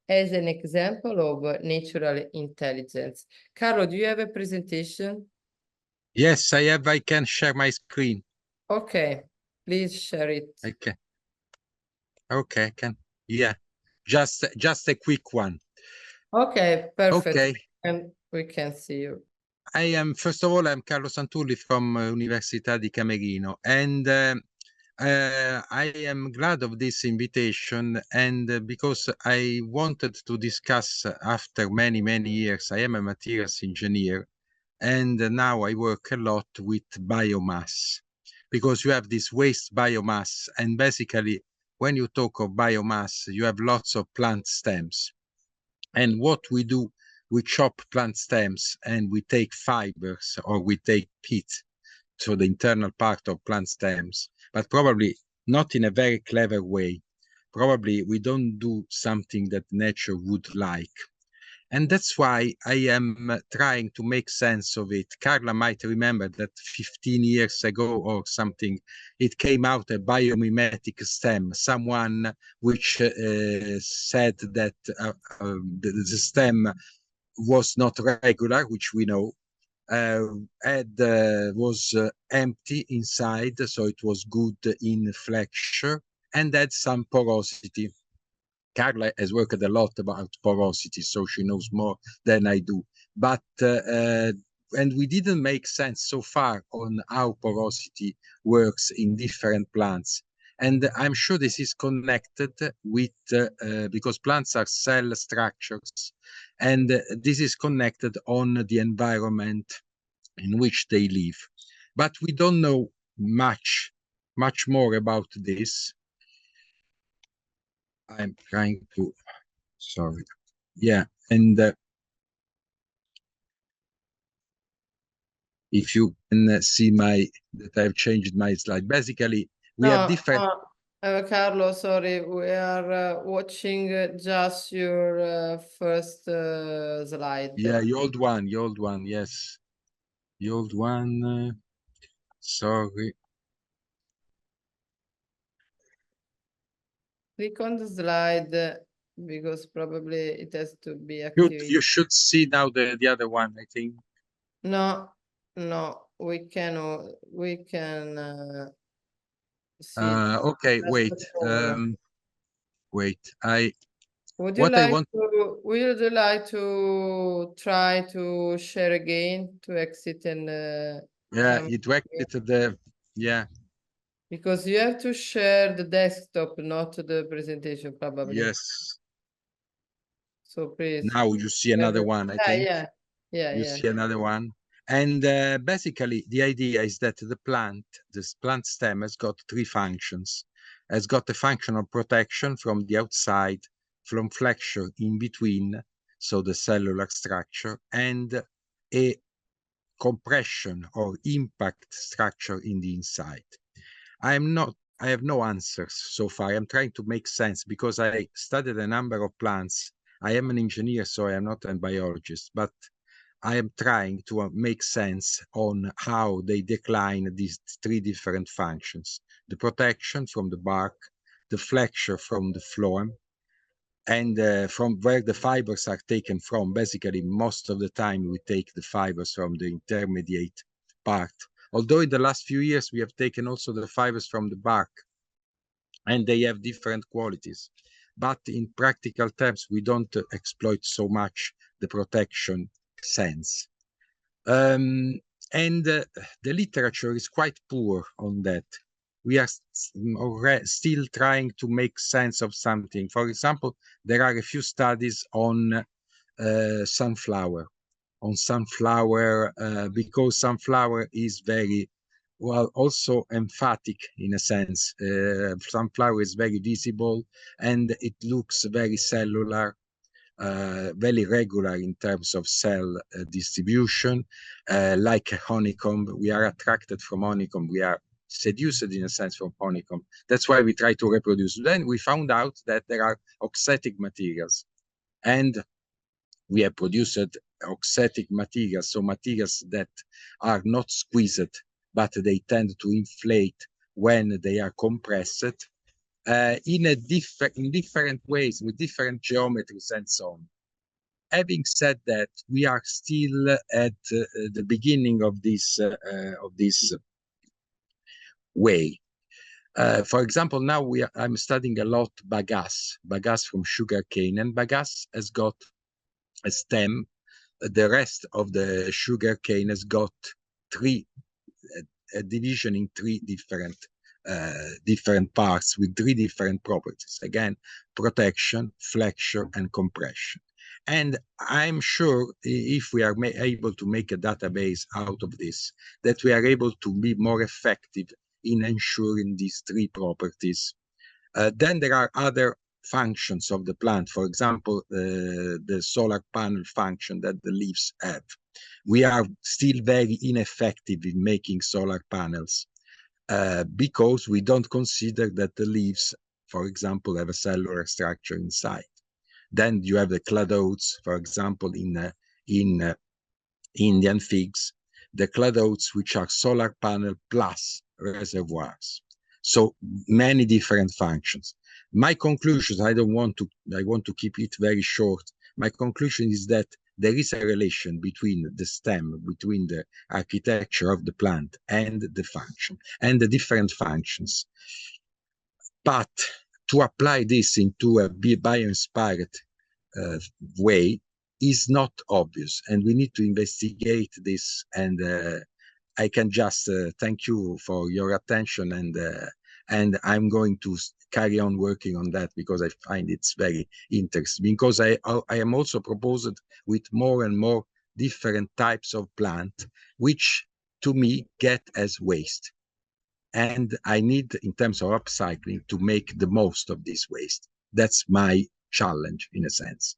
S2: as an Example of Natural Intelligence. Carlo, do you have a presentation?
S13: Yes, I have. I can share my screen.
S2: Okay, please share it.
S13: Okay. Okay, can. Yeah. Just a quick one.
S2: Okay, perfect.
S13: Okay.
S2: And we can see you.
S13: First of all, I'm Carlo Santulli from Università di Camerino, and I am glad of this invitation, and because I wanted to discuss after many years, I am a materials engineer, and now I work a lot with biomass, because you have this waste biomass, and basically when you talk of biomass, you have lots of plant stems. And what we do, we chop plant stems and we take fibers or we take pit, so the internal part of plant stems, but probably not in a very clever way. Probably we don't do something that nature would like. And that's why I am trying to make sense of it. Carla might remember that 15 years ago or something, it came out a biomimetic stem, someone which said that the stem was not regular, which we know, was empty inside, so it was good in flexure, and had some porosity. Carla has worked a lot about porosity, so she knows more than I do. But and we didn't make sense so far on how porosity works in different plants. And I'm sure this is connected with, because plants are cell structures, and this is connected on the environment in which they live. But we don't know much more about this. I'm trying to, sorry. Yeah, and if you can see that I've changed my slide. Basically, we have different.
S2: Carlo, sorry, we are watching just your first slide.
S13: Yeah, the old one, yes. The old one, sorry.
S2: Click on the slide because probably it has to be activated.
S13: You should see now the other one, I think.
S2: No, we can see.
S13: Okay, wait. Wait.
S2: Would you like to try to share again, to exit and
S13: yeah, it exited yeah.
S2: Because you have to share the desktop, not the presentation, probably.
S13: Yes.
S2: So please.
S13: Now you see another one, I think.
S2: Yeah.
S13: You see another one. And basically, the idea is that this plant stem has got three functions. Has got a function of protection from the outside, from flexure in between, so the cellular structure, and a compression or impact structure in the inside. I have no answers so far. I'm trying to make sense because I studied a number of plants. I am an engineer, so I am not a biologist, but I am trying to make sense on how they decline these three different functions: the protection from the bark, the flexure from the phloem, and from where the fibers are taken from. Basically, most of the time we take the fibers from the intermediate part. Although in the last few years we have taken also the fibers from the bark, and they have different qualities. But in practical terms, we don't exploit so much the protection sense. And the literature is quite poor on that. We are still trying to make sense of something. For example, there are a few studies on sunflower, because sunflower is very well, also emphatic in a sense. Sunflower is very visible and it looks very cellular, very regular in terms of cell distribution, like a honeycomb. We are attracted from honeycomb. We are seduced in a sense from honeycomb. That's why we try to reproduce. Then we found out that there are auxetic materials, and we have produced auxetic materials, so materials that are not squeezed, but they tend to inflate when they are compressed, in different ways, with different geometries and so on. Having said that, we are still at the beginning of this way. For example, now I'm studying a lot bagasse from sugarcane, and bagasse has got a stem. The rest of the sugarcane has got a division in three different parts with three different properties. Again, protection, flexure, and compression. And I'm sure if we are able to make a database out of this, that we are able to be more effective in ensuring these three properties. Then there are other functions of the plant. For example, the solar panel function that the leaves have. We are still very ineffective in making solar panels because we don't consider that the leaves, for example, have a cellular structure inside. Then you have the cladodes, for example, in Indian figs, the cladodes, which are solar panel plus reservoirs. So many different functions. My conclusion, I want to keep it very short. My conclusion is that there is a relation between the stem, between the architecture of the plant and the function, and the different functions. But to apply this into a bio-inspired way is not obvious, and we need to investigate this. And I can just thank you for your attention, and I'm going to carry on working on that because I find it's very interesting. Because I am also proposed with more and more different types of plant, which to me get as waste. And I need, in terms of upcycling, to make the most of this waste. That's my challenge, in a sense.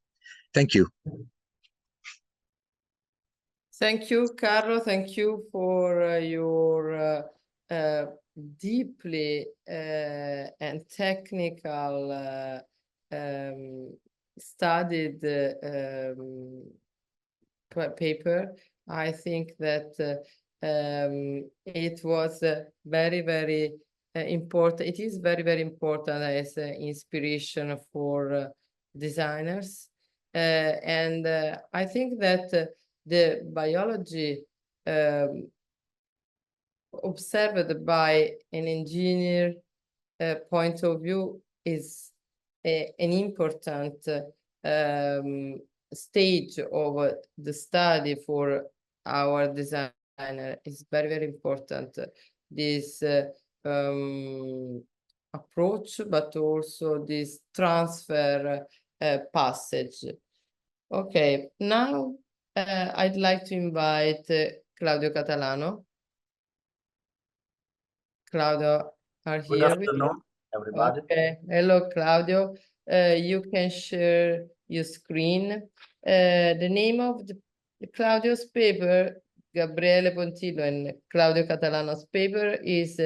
S13: Thank you.
S2: Thank you, Carlo. Thank you for your deeply and technical studied paper. I think that it was very, very important. It is very, very important as inspiration for designers. And I think that the biology observed by an engineer point of view is an important stage of the study for our designer. It's very, very important, this approach, but also this transfer passage. Okay, now I'd like to invite Claudio Catalano. Claudio, are
S14: Good
S2: here with
S14: afternoon, everybody.
S2: Okay, hello, Claudio. You can share your screen. The name of Claudio's paper, Gabriele Pontillo and Claudio Catalano's paper, is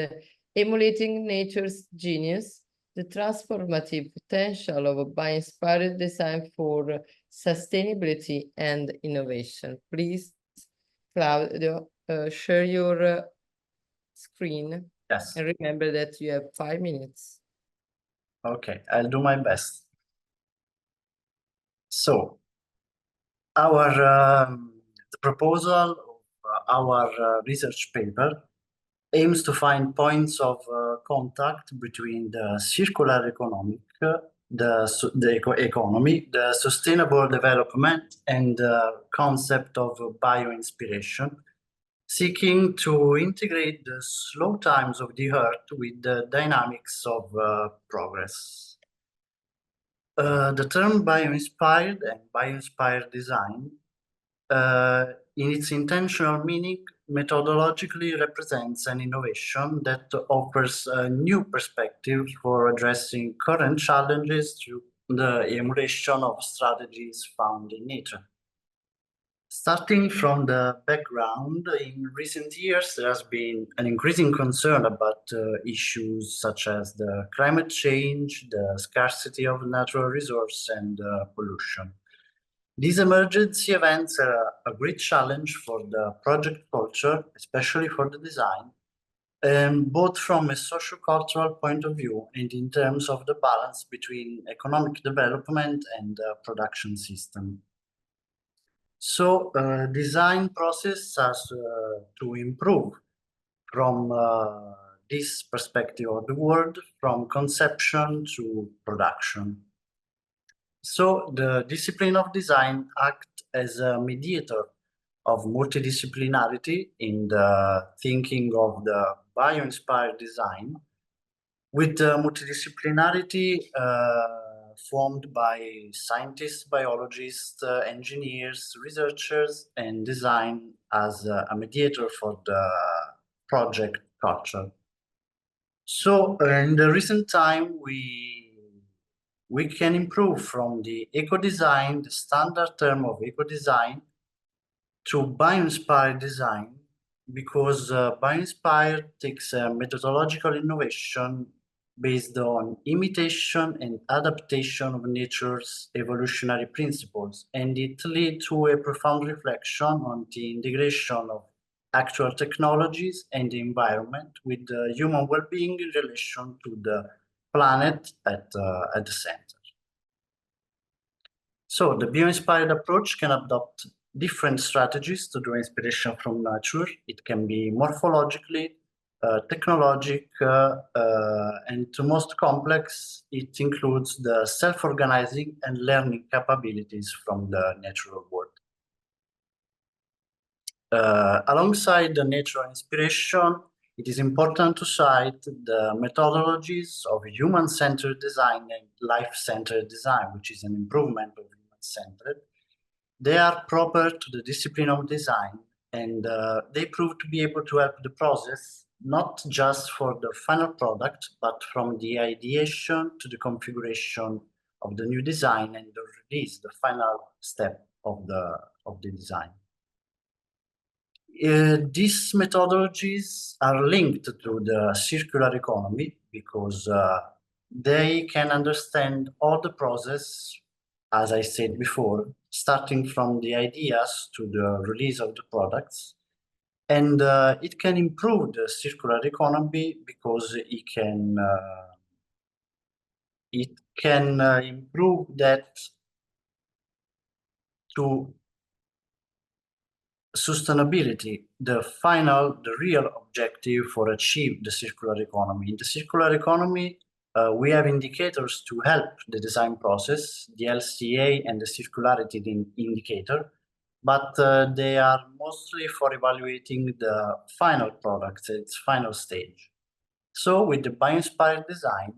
S2: Emulating Nature's Genius, the Transformative Potential of a Bio-Inspired Design for Sustainability and Innovation. Please, Claudio, share your screen.
S14: Yes.
S2: And remember that you have 5 minutes.
S14: Okay, I'll do my best. So, the proposal of our research paper aims to find points of contact between the circular economy, the sustainable development, and the concept of bio-inspiration, seeking to integrate the slow times of the Earth with the dynamics of progress. The term bio-inspired and bio-inspired design, in its intentional meaning, methodologically represents an innovation that offers a new perspective for addressing current challenges through the emulation of strategies found in nature. Starting from the background, in recent years, there has been an increasing concern about issues such as the climate change, the scarcity of natural resources, and pollution. These emergency events are a great challenge for the project culture, especially for the design, both from a socio-cultural point of view and in terms of the balance between economic development and the production system. So design process has to improve from this perspective of the world, from conception to production. So the discipline of design acts as a mediator of multidisciplinarity in the thinking of the bio-inspired design, with the multidisciplinarity formed by scientists, biologists, engineers, researchers, and design as a mediator for the project culture. So in the recent time, we can improve from the eco-design, the standard term of eco-design, to bio-inspired design, because bio-inspired takes a methodological innovation based on imitation and adaptation of nature's evolutionary principles, and it leads to a profound reflection on the integration of actual technologies and the environment with the human well-being in relation to the planet at the center. So the bio-inspired approach can adopt different strategies to draw inspiration from nature. It can be morphologically, technologic, and to most complex, it includes the self-organizing and learning capabilities from the natural world. Alongside the natural inspiration, it is important to cite the methodologies of human-centered design and life-centered design, which is an improvement of human-centered. They are proper to the discipline of design, and they prove to be able to help the process, not just for the final product, but from the ideation to the configuration of the new design and the release, the final step of the design. These methodologies are linked to the circular economy because they can understand all the process, as I said before, starting from the ideas to the release of the products. And it can improve the circular economy because it can improve that to sustainability, the real objective for achieve the circular economy. In the circular economy, we have indicators to help the design process, the LCA and the circularity indicator, but they are mostly for evaluating the final product, its final stage. So with the bio-inspired design,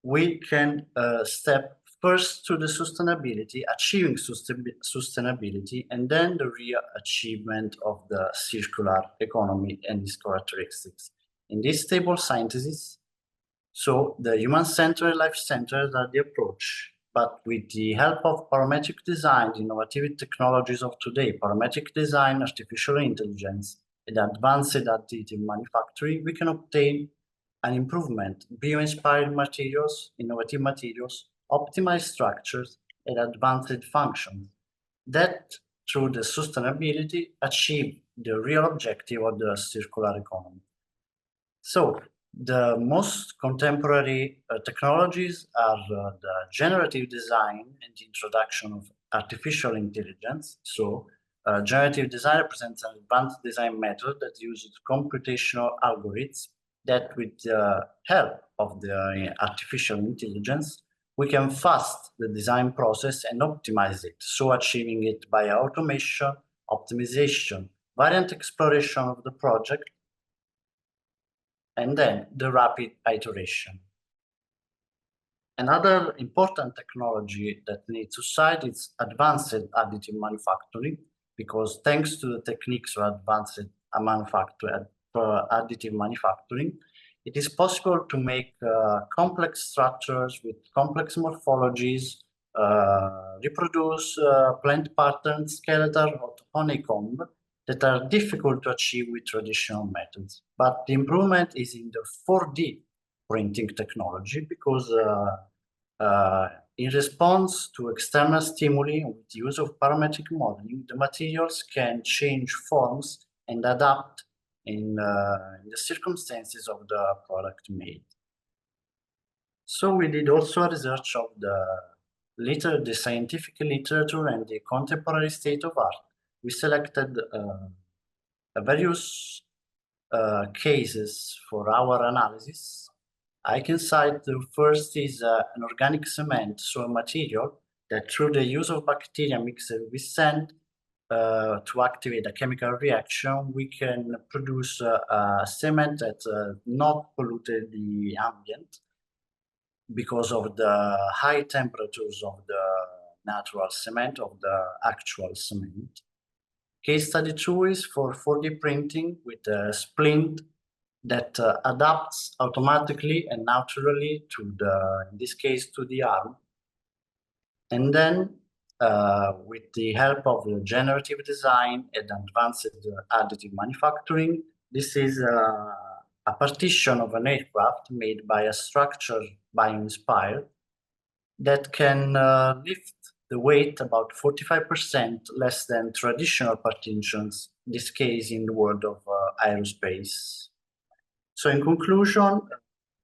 S14: we can step first to the sustainability, achieving sustainability, and then the real achievement of the circular economy and its characteristics. In this stable synthesis, so the human-centered and life-centered are the approach, but with the help of parametric design, the innovative technologies of today, parametric design, artificial intelligence, and advanced additive manufacturing, we can obtain an improvement, bio-inspired materials, innovative materials, optimized structures, and advanced functions that, through the sustainability, achieve the real objective of the circular economy. So, the most contemporary technologies are the generative design and the introduction of artificial intelligence. So, generative design represents an advanced design method that uses computational algorithms that, with the help of the artificial intelligence, we can fast the design process and optimize it, so achieving it by automation, optimization, variant exploration of the project, and then the rapid iteration. Another important technology that needs to cite is advanced additive manufacturing, because thanks to the techniques of advanced additive manufacturing, it is possible to make complex structures with complex morphologies, reproduce plant patterns, skeletal or honeycomb that are difficult to achieve with traditional methods. But the improvement is in the 4D printing technology because in response to external stimuli with the use of parametric modeling, the materials can change forms and adapt in the circumstances of the product made. So we did also research of the scientific literature and the contemporary state of art. We selected various cases for our analysis. I can cite the first is an organic cement, so a material that through the use of bacteria mixed with sand to activate a chemical reaction, we can produce a cement that not polluted the ambient because of the high temperatures of the natural cement, of the actual cement. Case study 2 is for 4D printing with a splint that adapts automatically and naturally to in this case, to the arm. And then with the help of the generative design and advanced additive manufacturing, this is a partition of an aircraft made by a structure bio-inspired that can lift the weight about 45% less than traditional partitions, in this case in the world of aerospace. So in conclusion,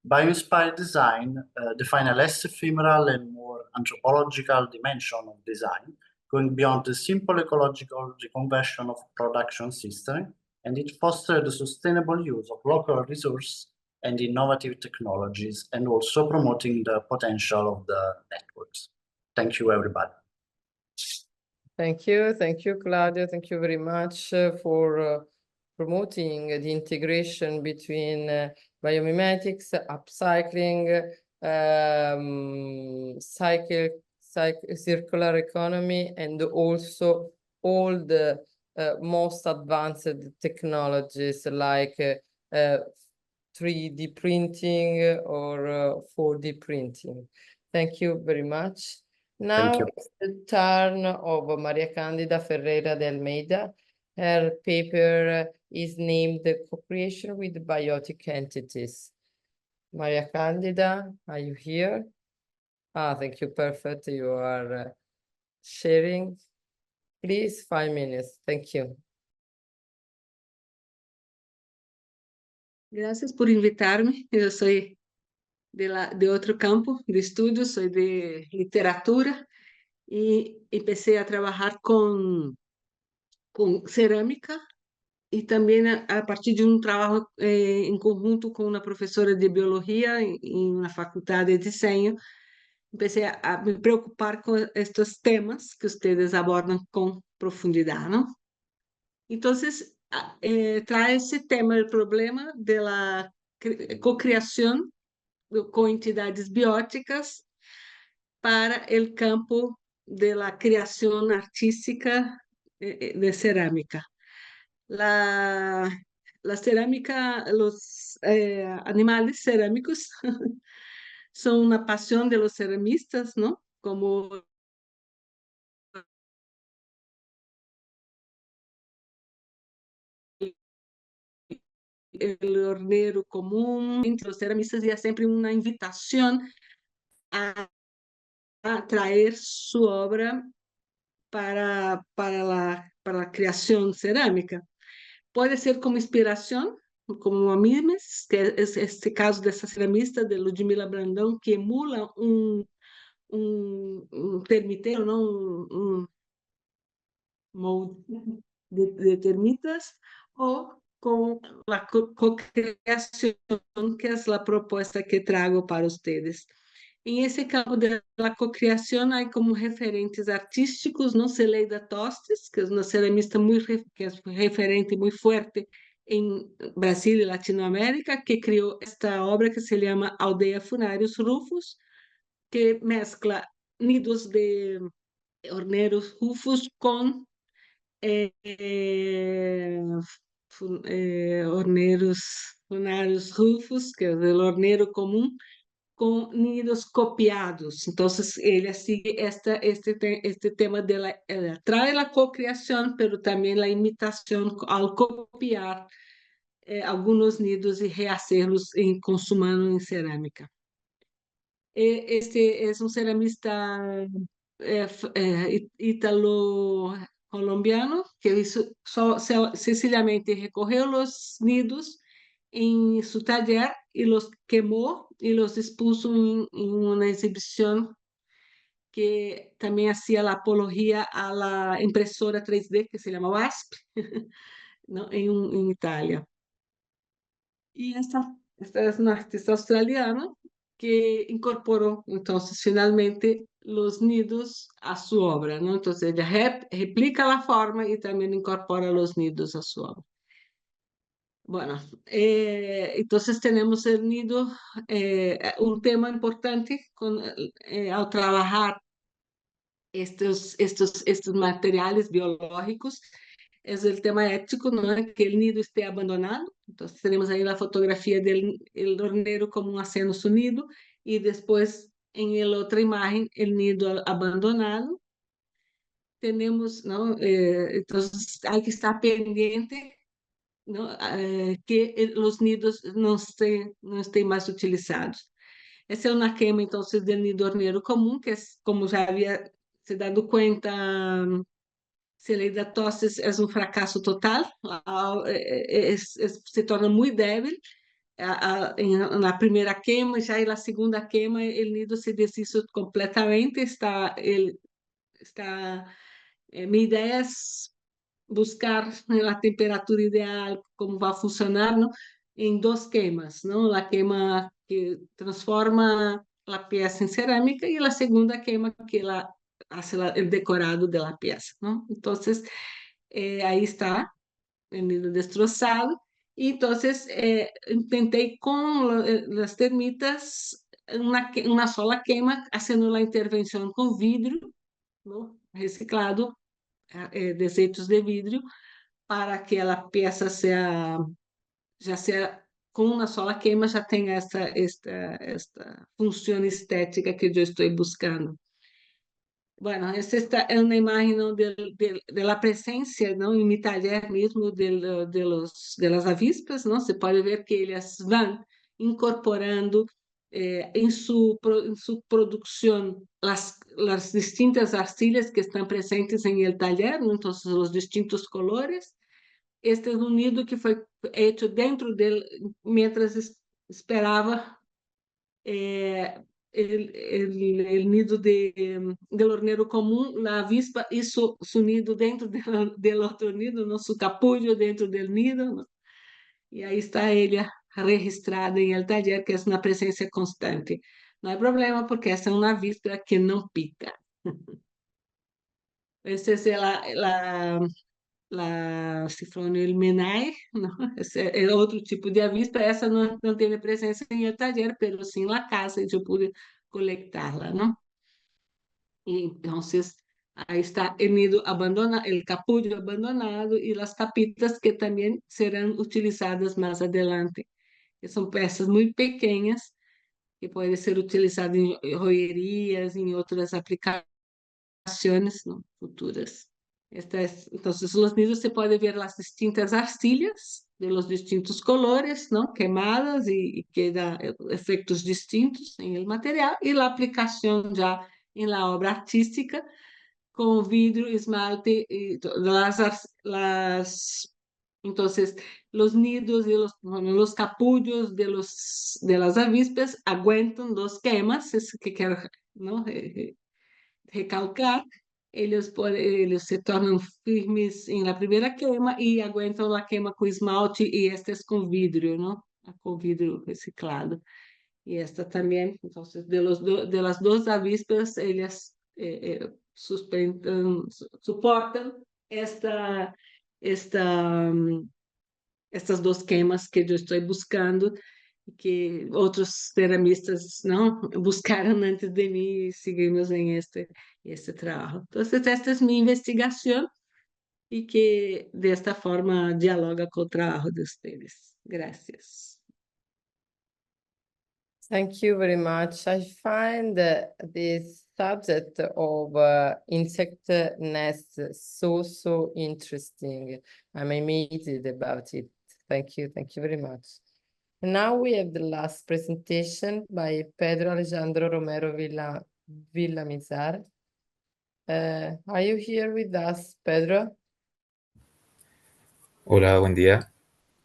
S14: bio-inspired design define a less ephemeral and more anthropological dimension of design, going beyond the simple ecological reconversion of production system, and it fostered the sustainable use of local resources and innovative technologies, and also promoting the potential of the networks. Thank you, everybody.
S2: Thank you, Claudio. Thank you very much for promoting the integration between biomimetics, upcycling, circular economy, and also all the most advanced technologies like 3D printing or 4D printing. Thank you very much. Now it's the turn of Maria Candida Ferreira de Almeida. Her paper is named Co-creation with Biotic Entities. Maria Candida, are you here? Thank you, perfect. You are sharing. Please, 5 minutes. Thank you.
S15: Gracias por invitarme. Eu sou de outro campo de estudo, sou de literatura e comecei a trabalhar com cerâmica e também a partir de um trabalho em conjunto com uma professora de biologia em uma faculdade de Diseño, comecei a me preocupar com estes temas que vocês abordam com profundidade, não? Então, traz esse tema, o problema da cocriação com entidades bióticas para o campo da criação artística de cerâmica. La cerámica, los animales cerámicos son una pasión de los ceramistas, ¿no? Como el hornero común, entre los ceramistas, y siempre una invitación a traer su obra para la creación cerámica. Pode ser como inspiração, como a Mimes, que é este caso dessa ceramista, de Ludmila Brandão, que emula um termiteiro, não? Um molde de termitas, ou com a co-criação, que é a proposta que trago para vocês. Em esse campo da cocriação, há como referentes artísticos, não? Celeida Tostes, que é uma ceramista que é referente muito forte em Brasil e Latinoamérica, que criou esta obra que se chama Aldeia Funários Rufos, que mescla nidos de horneros rufos com Horneiros rufos, que é o horneiro comum, com nidos copiados. Então, ele sigue este tema trae a cocriação, mas também a imitação ao copiar alguns nidos e rehacerlos consumando em cerâmica. Este é um ceramista ítalo-colombiano que sencillamente recorrió los nidos en su taller y los quemó y los expuso en una exhibición que también hacía la apología a la impresora 3D que se llama WASP, ¿no? en Italia. Y esta es una artista australiana que incorporó entonces finalmente los nidos a su obra, ¿no? Entonces ella replica la forma y también incorpora los nidos a su obra. Bueno, entonces tenemos el nido, un tema importante al trabajar estos materiales biológicos es el tema ético, ¿no? Que el nido esté abandonado. Entonces tenemos ahí la fotografía del hornero común haciendo su nido y después en la otra imagen el nido abandonado. Tenemos, ¿no? Entonces hay que estar pendiente, ¿no? Que los nidos no estén más utilizados. Essa é uma queima, então, do nido horneiro comum, que, como já havia se dado conta, Seleidatosses é um fracasso total, se torna muito débil. Na primeira queima, já na segunda queima, o nido se deshizo completamente. Minha ideia é buscar a temperatura ideal, como vai funcionar, não? Em 2 queimas, não? A queima que transforma a peça em cerâmica e a segunda queima que ela hace el decorado de la pieza, ¿no? Entonces, ahí está el nido destrozado. Y entonces, intenté con las termitas una sola quema, haciendo la intervención con vidrio, ¿no? Reciclado, desechos de vidrio, para que la pieza ya sea con una sola quema, ya tenga esta función estética que yo estoy buscando. Bueno, esta é uma imagem da presença, não, em mi taller mesmo das avispas, não? Você pode ver que eles vão incorporando em sua produção as distintas arcilhas que estão presentes em el taller, não? Então, os distintos colores. Este é um nido que foi feito dentro dele, mientras esperava el nido del hornero común, la avispa hizo su nido dentro del otro nido, ¿no? Su capullo dentro del nido, ¿no? Y ahí está ella registrada en el taller, que es una presencia constante. No hay problema porque esa es una avispa que no pica. Esta es la Cifronio menae, ¿no? Ese é outro tipo de avispa. Essa não teve presença em el taller, pero sim na casa, eu pude colectarla, ¿no? Y entonces ahí está el nido abandonado, el capullo abandonado y las tapitas que también serán utilizadas más adelante. Que son peças muy pequeñas que pueden ser utilizadas en joyerías, en otras aplicaciones, ¿no? Futuras. Entonces, los nidos se puede ver las distintas arcillas de los distintos colores, ¿no? Quemadas y que da efectos distintos en el material, y la aplicación ya en la obra artística con vidrio, esmalte y entonces los nidos y los capullos de las avispas aguentan 2 quemas, es que quiero, ¿no? Recalcar. Eles se tornam firmes na primeira queima e aguentam a queima com esmalte, e estas com vidro, não? Com vidro reciclado. E esta também, então, de las 2 avispas, eles suportam estas 2 queimas que eu estou buscando, que outros ceramistas não buscaram antes de mim, e seguimos em este trabalho. Então, esta é minha investigação. y que de esta forma dialoga con el trabajo de ustedes. Gracias.
S2: Thank you very much. I find this subject of insect nests so interesting. I'm amazed about it. Thank you very much. And now we have the last presentation by Pedro Alejandro Romero Villamizar. Are you here with us, Pedro?
S16: Hola, buen día.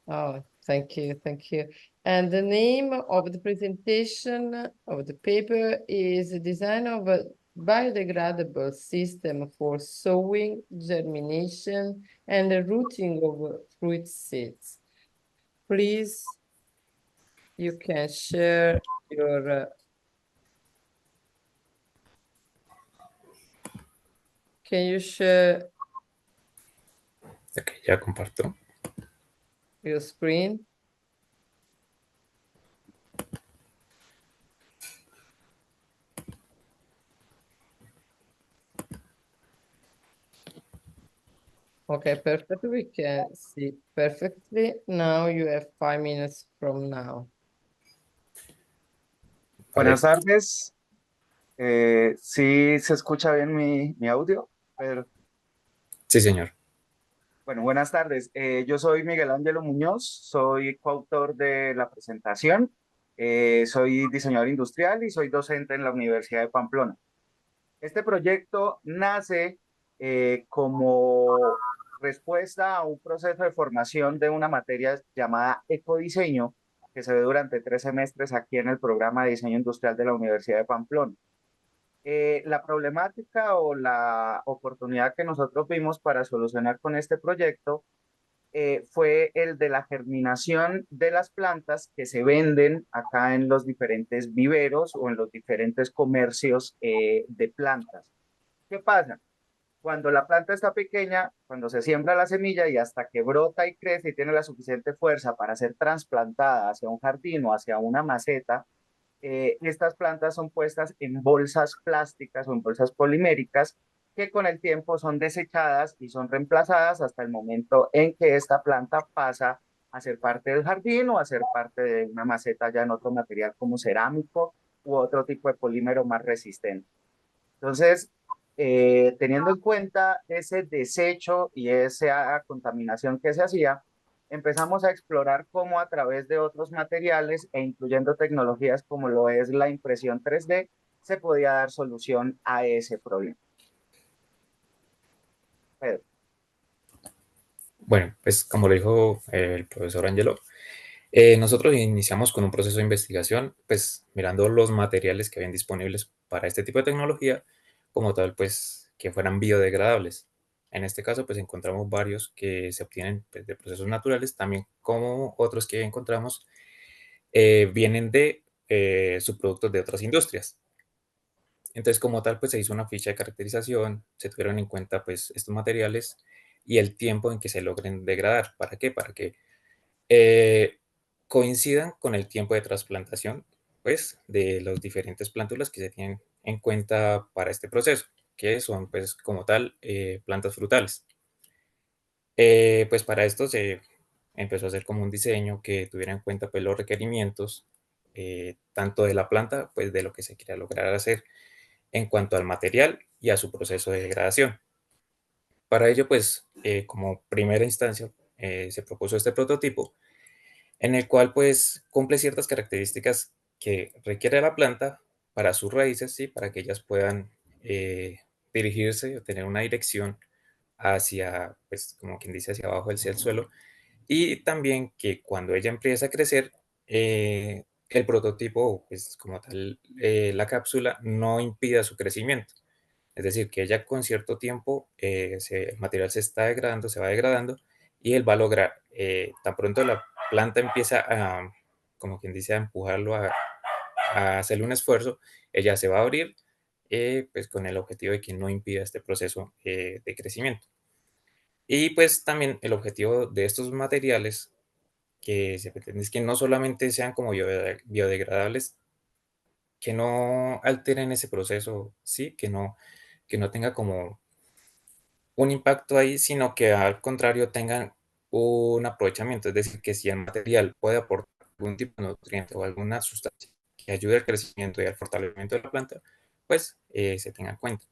S2: Oh, thank you. And the name of the presentation of the paper is Design of a Biodegradable System for Sowing, Germination, and the Rooting of Fruit Seeds. Please, you can share your... Can you share
S16: Ok, ya comparto.
S2: your screen? Okay, perfect. We can see perfectly. Now you have 5 minutes from now.
S17: Buenas tardes. ¿Sí se escucha bien mi audio, Pedro?
S16: Sí, señor.
S17: Bueno, buenas tardes. Yo soy Miguel Ángelo Muñoz, soy coautor de la presentación. Soy diseñador industrial y soy docente en la Universidad de Pamplona. Este proyecto nace como respuesta a un proceso de formación de una materia llamada ecodiseño, que se ve durante 3 semestres aquí en el programa de diseño industrial de la Universidad de Pamplona. La problemática o la oportunidad que nosotros vimos para solucionar con este proyecto fue el de la germinación de las plantas que se venden acá en los diferentes viveros o en los diferentes comercios de plantas. ¿Qué pasa? Cuando la planta está pequeña, cuando se siembra la semilla y hasta que brota y crece y tiene la suficiente fuerza para ser trasplantada hacia un jardín o hacia una maceta, estas plantas son puestas en bolsas plásticas o en bolsas poliméricas que con el tiempo son desechadas y son reemplazadas hasta el momento en que esta planta pasa a ser parte del jardín o a ser parte de una maceta ya en otro material como cerámico u otro tipo de polímero más resistente. Entonces, teniendo en cuenta ese desecho y esa contaminación que se hacía, empezamos a explorar cómo a través de otros materiales e incluyendo tecnologías como lo es la impresión 3D, se podía dar solución a ese problema. Pedro.
S16: Bueno, pues como lo dijo el profesor Angelo, nosotros iniciamos con un proceso de investigación, pues mirando los materiales que habían disponibles para este tipo de tecnología, como tal, pues que fueran biodegradables. En este caso, pues encontramos varios que se obtienen pues, de procesos naturales, también como otros que encontramos vienen de subproductos de otras industrias. Entonces, como tal, pues se hizo una ficha de caracterización, se tuvieron en cuenta pues estos materiales y el tiempo en que se logren degradar. ¿Para qué? Para que coincidan con el tiempo de trasplantación, pues, de las diferentes plántulas que se tienen en cuenta para este proceso, que son, pues, como tal, plantas frutales. Pues para esto se empezó a hacer como un diseño que tuviera en cuenta pues, los requerimientos, tanto de la planta, pues de lo que se quería lograr hacer en cuanto al material y a su proceso de degradación. Para ello, pues, como primera instancia, se propuso este prototipo, en el cual, pues, cumple ciertas características que requiere la planta para sus raíces, ¿sí? Para que ellas puedan dirigirse o tener una dirección hacia, pues, como quien dice, hacia abajo, hacia el suelo, y también que cuando ella empieza a crecer, el prototipo, pues, como tal, la cápsula no impida su crecimiento. Es decir, que ella con cierto tiempo el material se está degradando, se va degradando y él va a lograr, tan pronto la planta empieza a, como quien dice, a empujarlo a hacerle un esfuerzo, ella se va a abrir, pues con el objetivo de que no impida este proceso de crecimiento. Y pues también el objetivo de estos materiales que se pretende es que no solamente sean como biodegradables, que no alteren ese proceso, sí, que no tenga como un impacto ahí, sino que al contrario tengan un aprovechamiento, es decir, que si el material puede aportar algún tipo de nutriente o alguna sustancia que ayude al crecimiento y al fortalecimiento de la planta, pues se tenga en cuenta.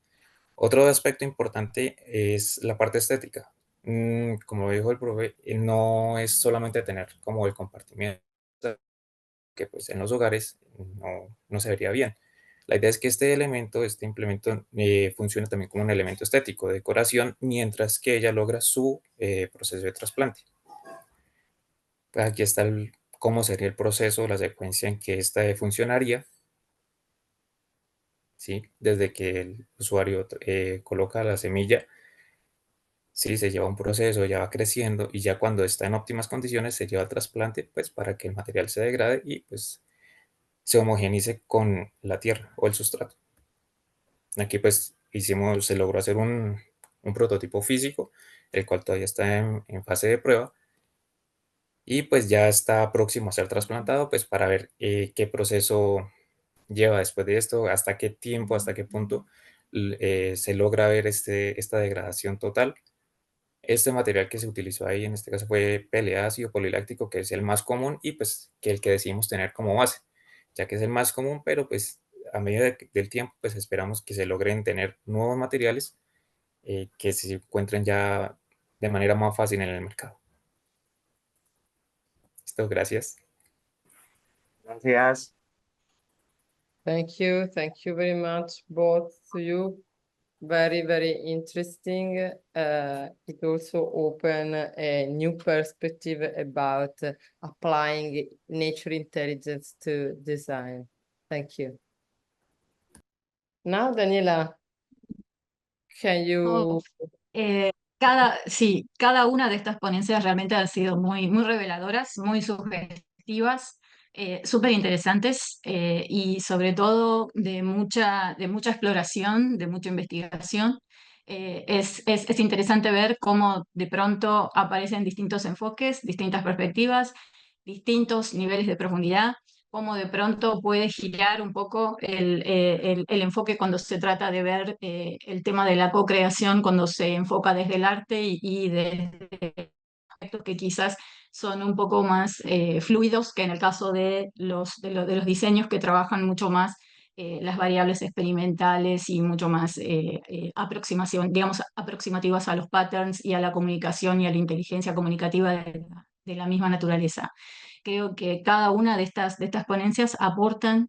S16: Otro aspecto importante es la parte estética. Como dijo el profe, no es solamente tener como el compartimiento, que pues en los hogares no se vería bien. La idea es que este implemento, funcione también como un elemento estético, de decoración, mientras que ella logra su proceso de trasplante. Pues aquí está cómo sería el proceso, la secuencia en que esta funcionaría, ¿sí? Desde que el usuario coloca la semilla, sí, se lleva un proceso, ya va creciendo, y ya cuando está en óptimas condiciones se lleva al trasplante, pues para que el material se degrade y pues se homogeneice con la tierra o el sustrato. Aquí pues se logró hacer un prototipo físico, el cual todavía está en fase de prueba, y pues ya está próximo a ser trasplantado, pues para ver qué proceso lleva después de esto, hasta qué tiempo, hasta qué punto se logra ver esta degradación total. Este material que se utilizó ahí en este caso fue PLA ácido poliláctico, que es el más común y pues que el que decidimos tener como base, ya que es el más común, pero pues a medida del tiempo pues esperamos que se logren tener nuevos materiales que se encuentren ya de manera más fácil en el mercado. Listo, gracias.
S17: Gracias.
S2: Thank you very much, both to you. Very, very interesting. It also open a new perspective about applying nature intelligence to design. Thank you. Now, Daniela, can you...
S1: Cada una de estas ponencias realmente han sido muy, muy reveladoras, muy sugestivas, súper interesantes y sobre todo de mucha exploración, de mucha investigación. Es interesante ver cómo de pronto aparecen distintos enfoques, distintas perspectivas, distintos niveles de profundidad, cómo de pronto puede girar un poco el enfoque cuando se trata de ver el tema de la co-creación, cuando se enfoca desde el arte y desde aspectos que quizás son un poco más fluidos que en el caso de los diseños que trabajan mucho más las variables experimentales y mucho más aproximativas a los patterns y a la comunicación y a la inteligencia comunicativa de la misma naturaleza. Creo que cada una de estas ponencias aportan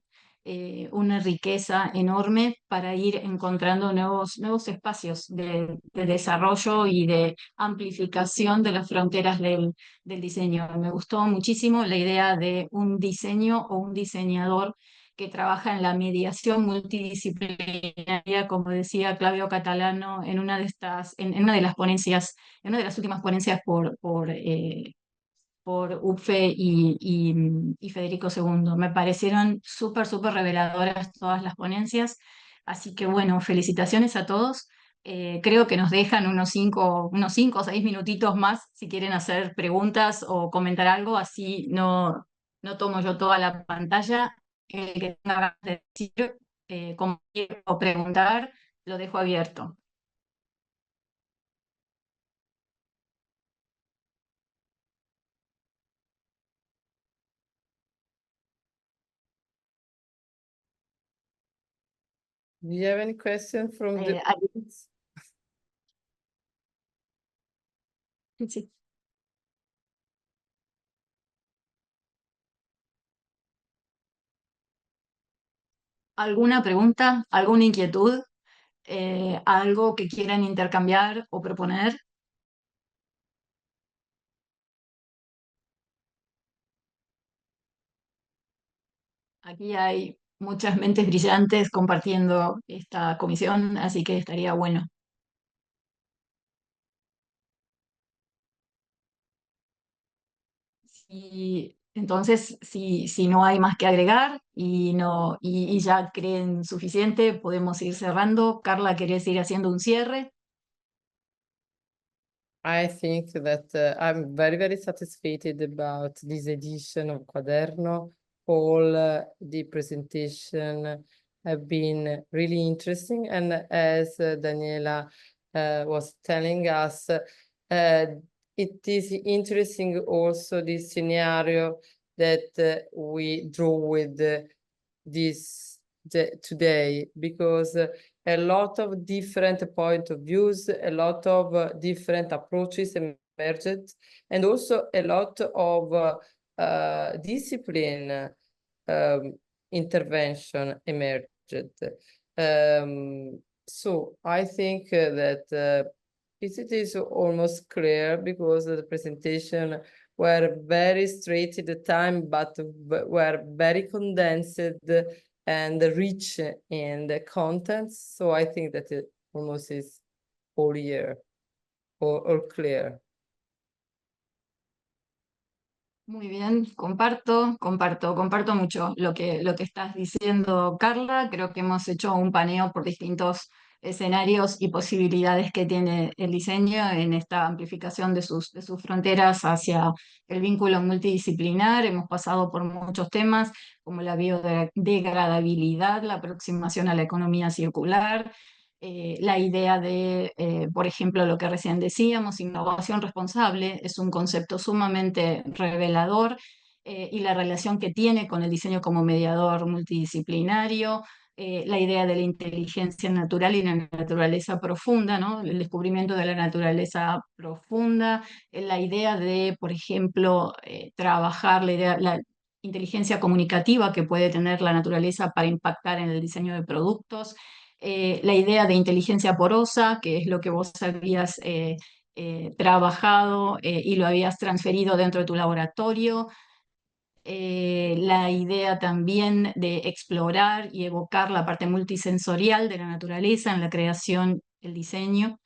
S1: una riqueza enorme para ir encontrando nuevos espacios de desarrollo y de amplificación de las fronteras del diseño. Me gustó muchísimo la idea de un diseño o un diseñador que trabaja en la mediación multidisciplinaria, como decía Claudio Catalano en una de las ponencias, en una de las últimas ponencias por UPFE y Federico II. Me parecieron súper reveladoras todas las ponencias, así que bueno, felicitaciones a todos. Creo que nos dejan unos 5 o 6 minutitos más si quieren hacer preguntas o comentar algo, así no tomo yo toda la pantalla. El que tenga ganas de decir, o preguntar, lo dejo abierto.
S2: Do you have any questions from the audience?
S1: Sí. ¿Alguna pregunta, alguna inquietud, algo que quieran intercambiar o proponer? Aquí hay muchas mentes brillantes compartiendo esta comisión, así que estaría bueno. Y entonces, si no hay más que agregar y ya creen suficiente, podemos ir cerrando. Carla, ¿querés ir haciendo un cierre?
S2: I think that I'm very, very satisfied about this edition of Quaderno. All the presentation have been really interesting, and as Daniela was telling us, it is interesting also this scenario that we draw with this today, because a lot of different point of views, a lot of different approaches emerged, and also a lot of discipline intervention emerged. So I think that it is almost clear, because the presentation were very straight at the time, but were very condensed and rich in the contents. So I think that it almost is all here, all clear.
S1: Muy bien, comparto mucho lo que estás diciendo, Carla. Creo que hemos hecho un paneo por distintos escenarios y posibilidades que tiene el diseño en esta amplificación de sus fronteras hacia el vínculo multidisciplinar. Hemos pasado por muchos temas como la biodegradabilidad, la aproximación a la economía circular, la idea de, por ejemplo, lo que recién decíamos, innovación responsable, es un concepto sumamente revelador, y la relación que tiene con el diseño como mediador multidisciplinario, la idea de la inteligencia natural y la naturaleza profunda, ¿no? El descubrimiento de la naturaleza profunda, la idea de, por ejemplo, trabajar la inteligencia comunicativa que puede tener la naturaleza para impactar en el diseño de productos. La idea de inteligencia porosa, que es lo que vos habías trabajado y lo habías transferido dentro de tu laboratorio. La idea también de explorar y evocar la parte multisensorial de la naturaleza en la creación, el diseño.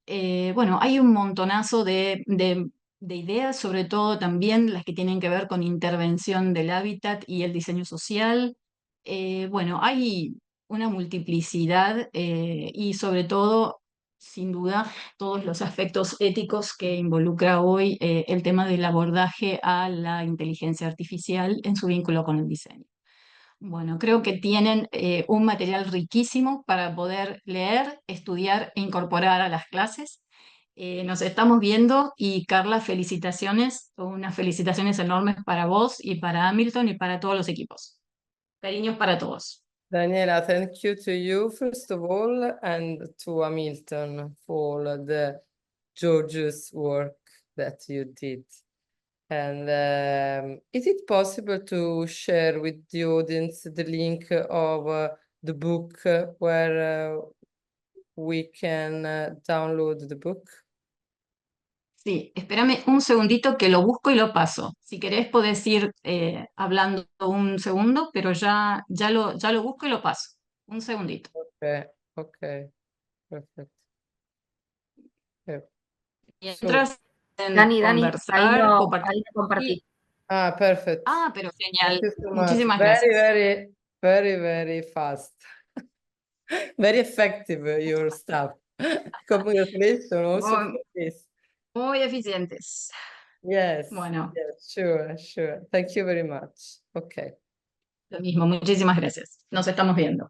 S1: Bueno, hay un montonazo de ideas, sobre todo también las que tienen que ver con intervención del hábitat y el diseño social. Bueno, hay una multiplicidad y sobre todo, sin duda, todos los aspectos éticos que involucra hoy el tema del abordaje a la inteligencia artificial en su vínculo con el diseño. Bueno, creo que tienen un material riquísimo para poder leer, estudiar e incorporar a las clases. Nos estamos viendo y Carla, felicitaciones, unas felicitaciones enormes para vos y para Hamilton y para todos los equipos. Cariños para todos.
S2: Daniela, thank you to you, first of all, and to Hamilton for the gorgeous work that you did. And is it possible to share with the audience the link of the book where we can download the book?
S1: Sí, espérame un segundito que lo busco y lo paso. Si querés podés ir hablando un segundo, pero ya lo busco y lo paso. Un segundito.
S2: Okay, perfect.
S1: Mientras
S7: Dani,
S1: conversar,
S7: ahí lo
S1: compartir.
S7: compartí.
S2: Ah, perfect.
S1: Ah, pero genial.
S2: Thank you so
S1: Muchísimas
S2: much.
S1: gracias.
S2: Very fast. Very effective, your stuff. Congratulations also for this.
S1: Muy eficientes.
S2: Yes.
S1: Bueno.
S2: Yes, sure. Thank you very much. Okay.
S1: Lo mismo, muchísimas gracias. Nos estamos viendo.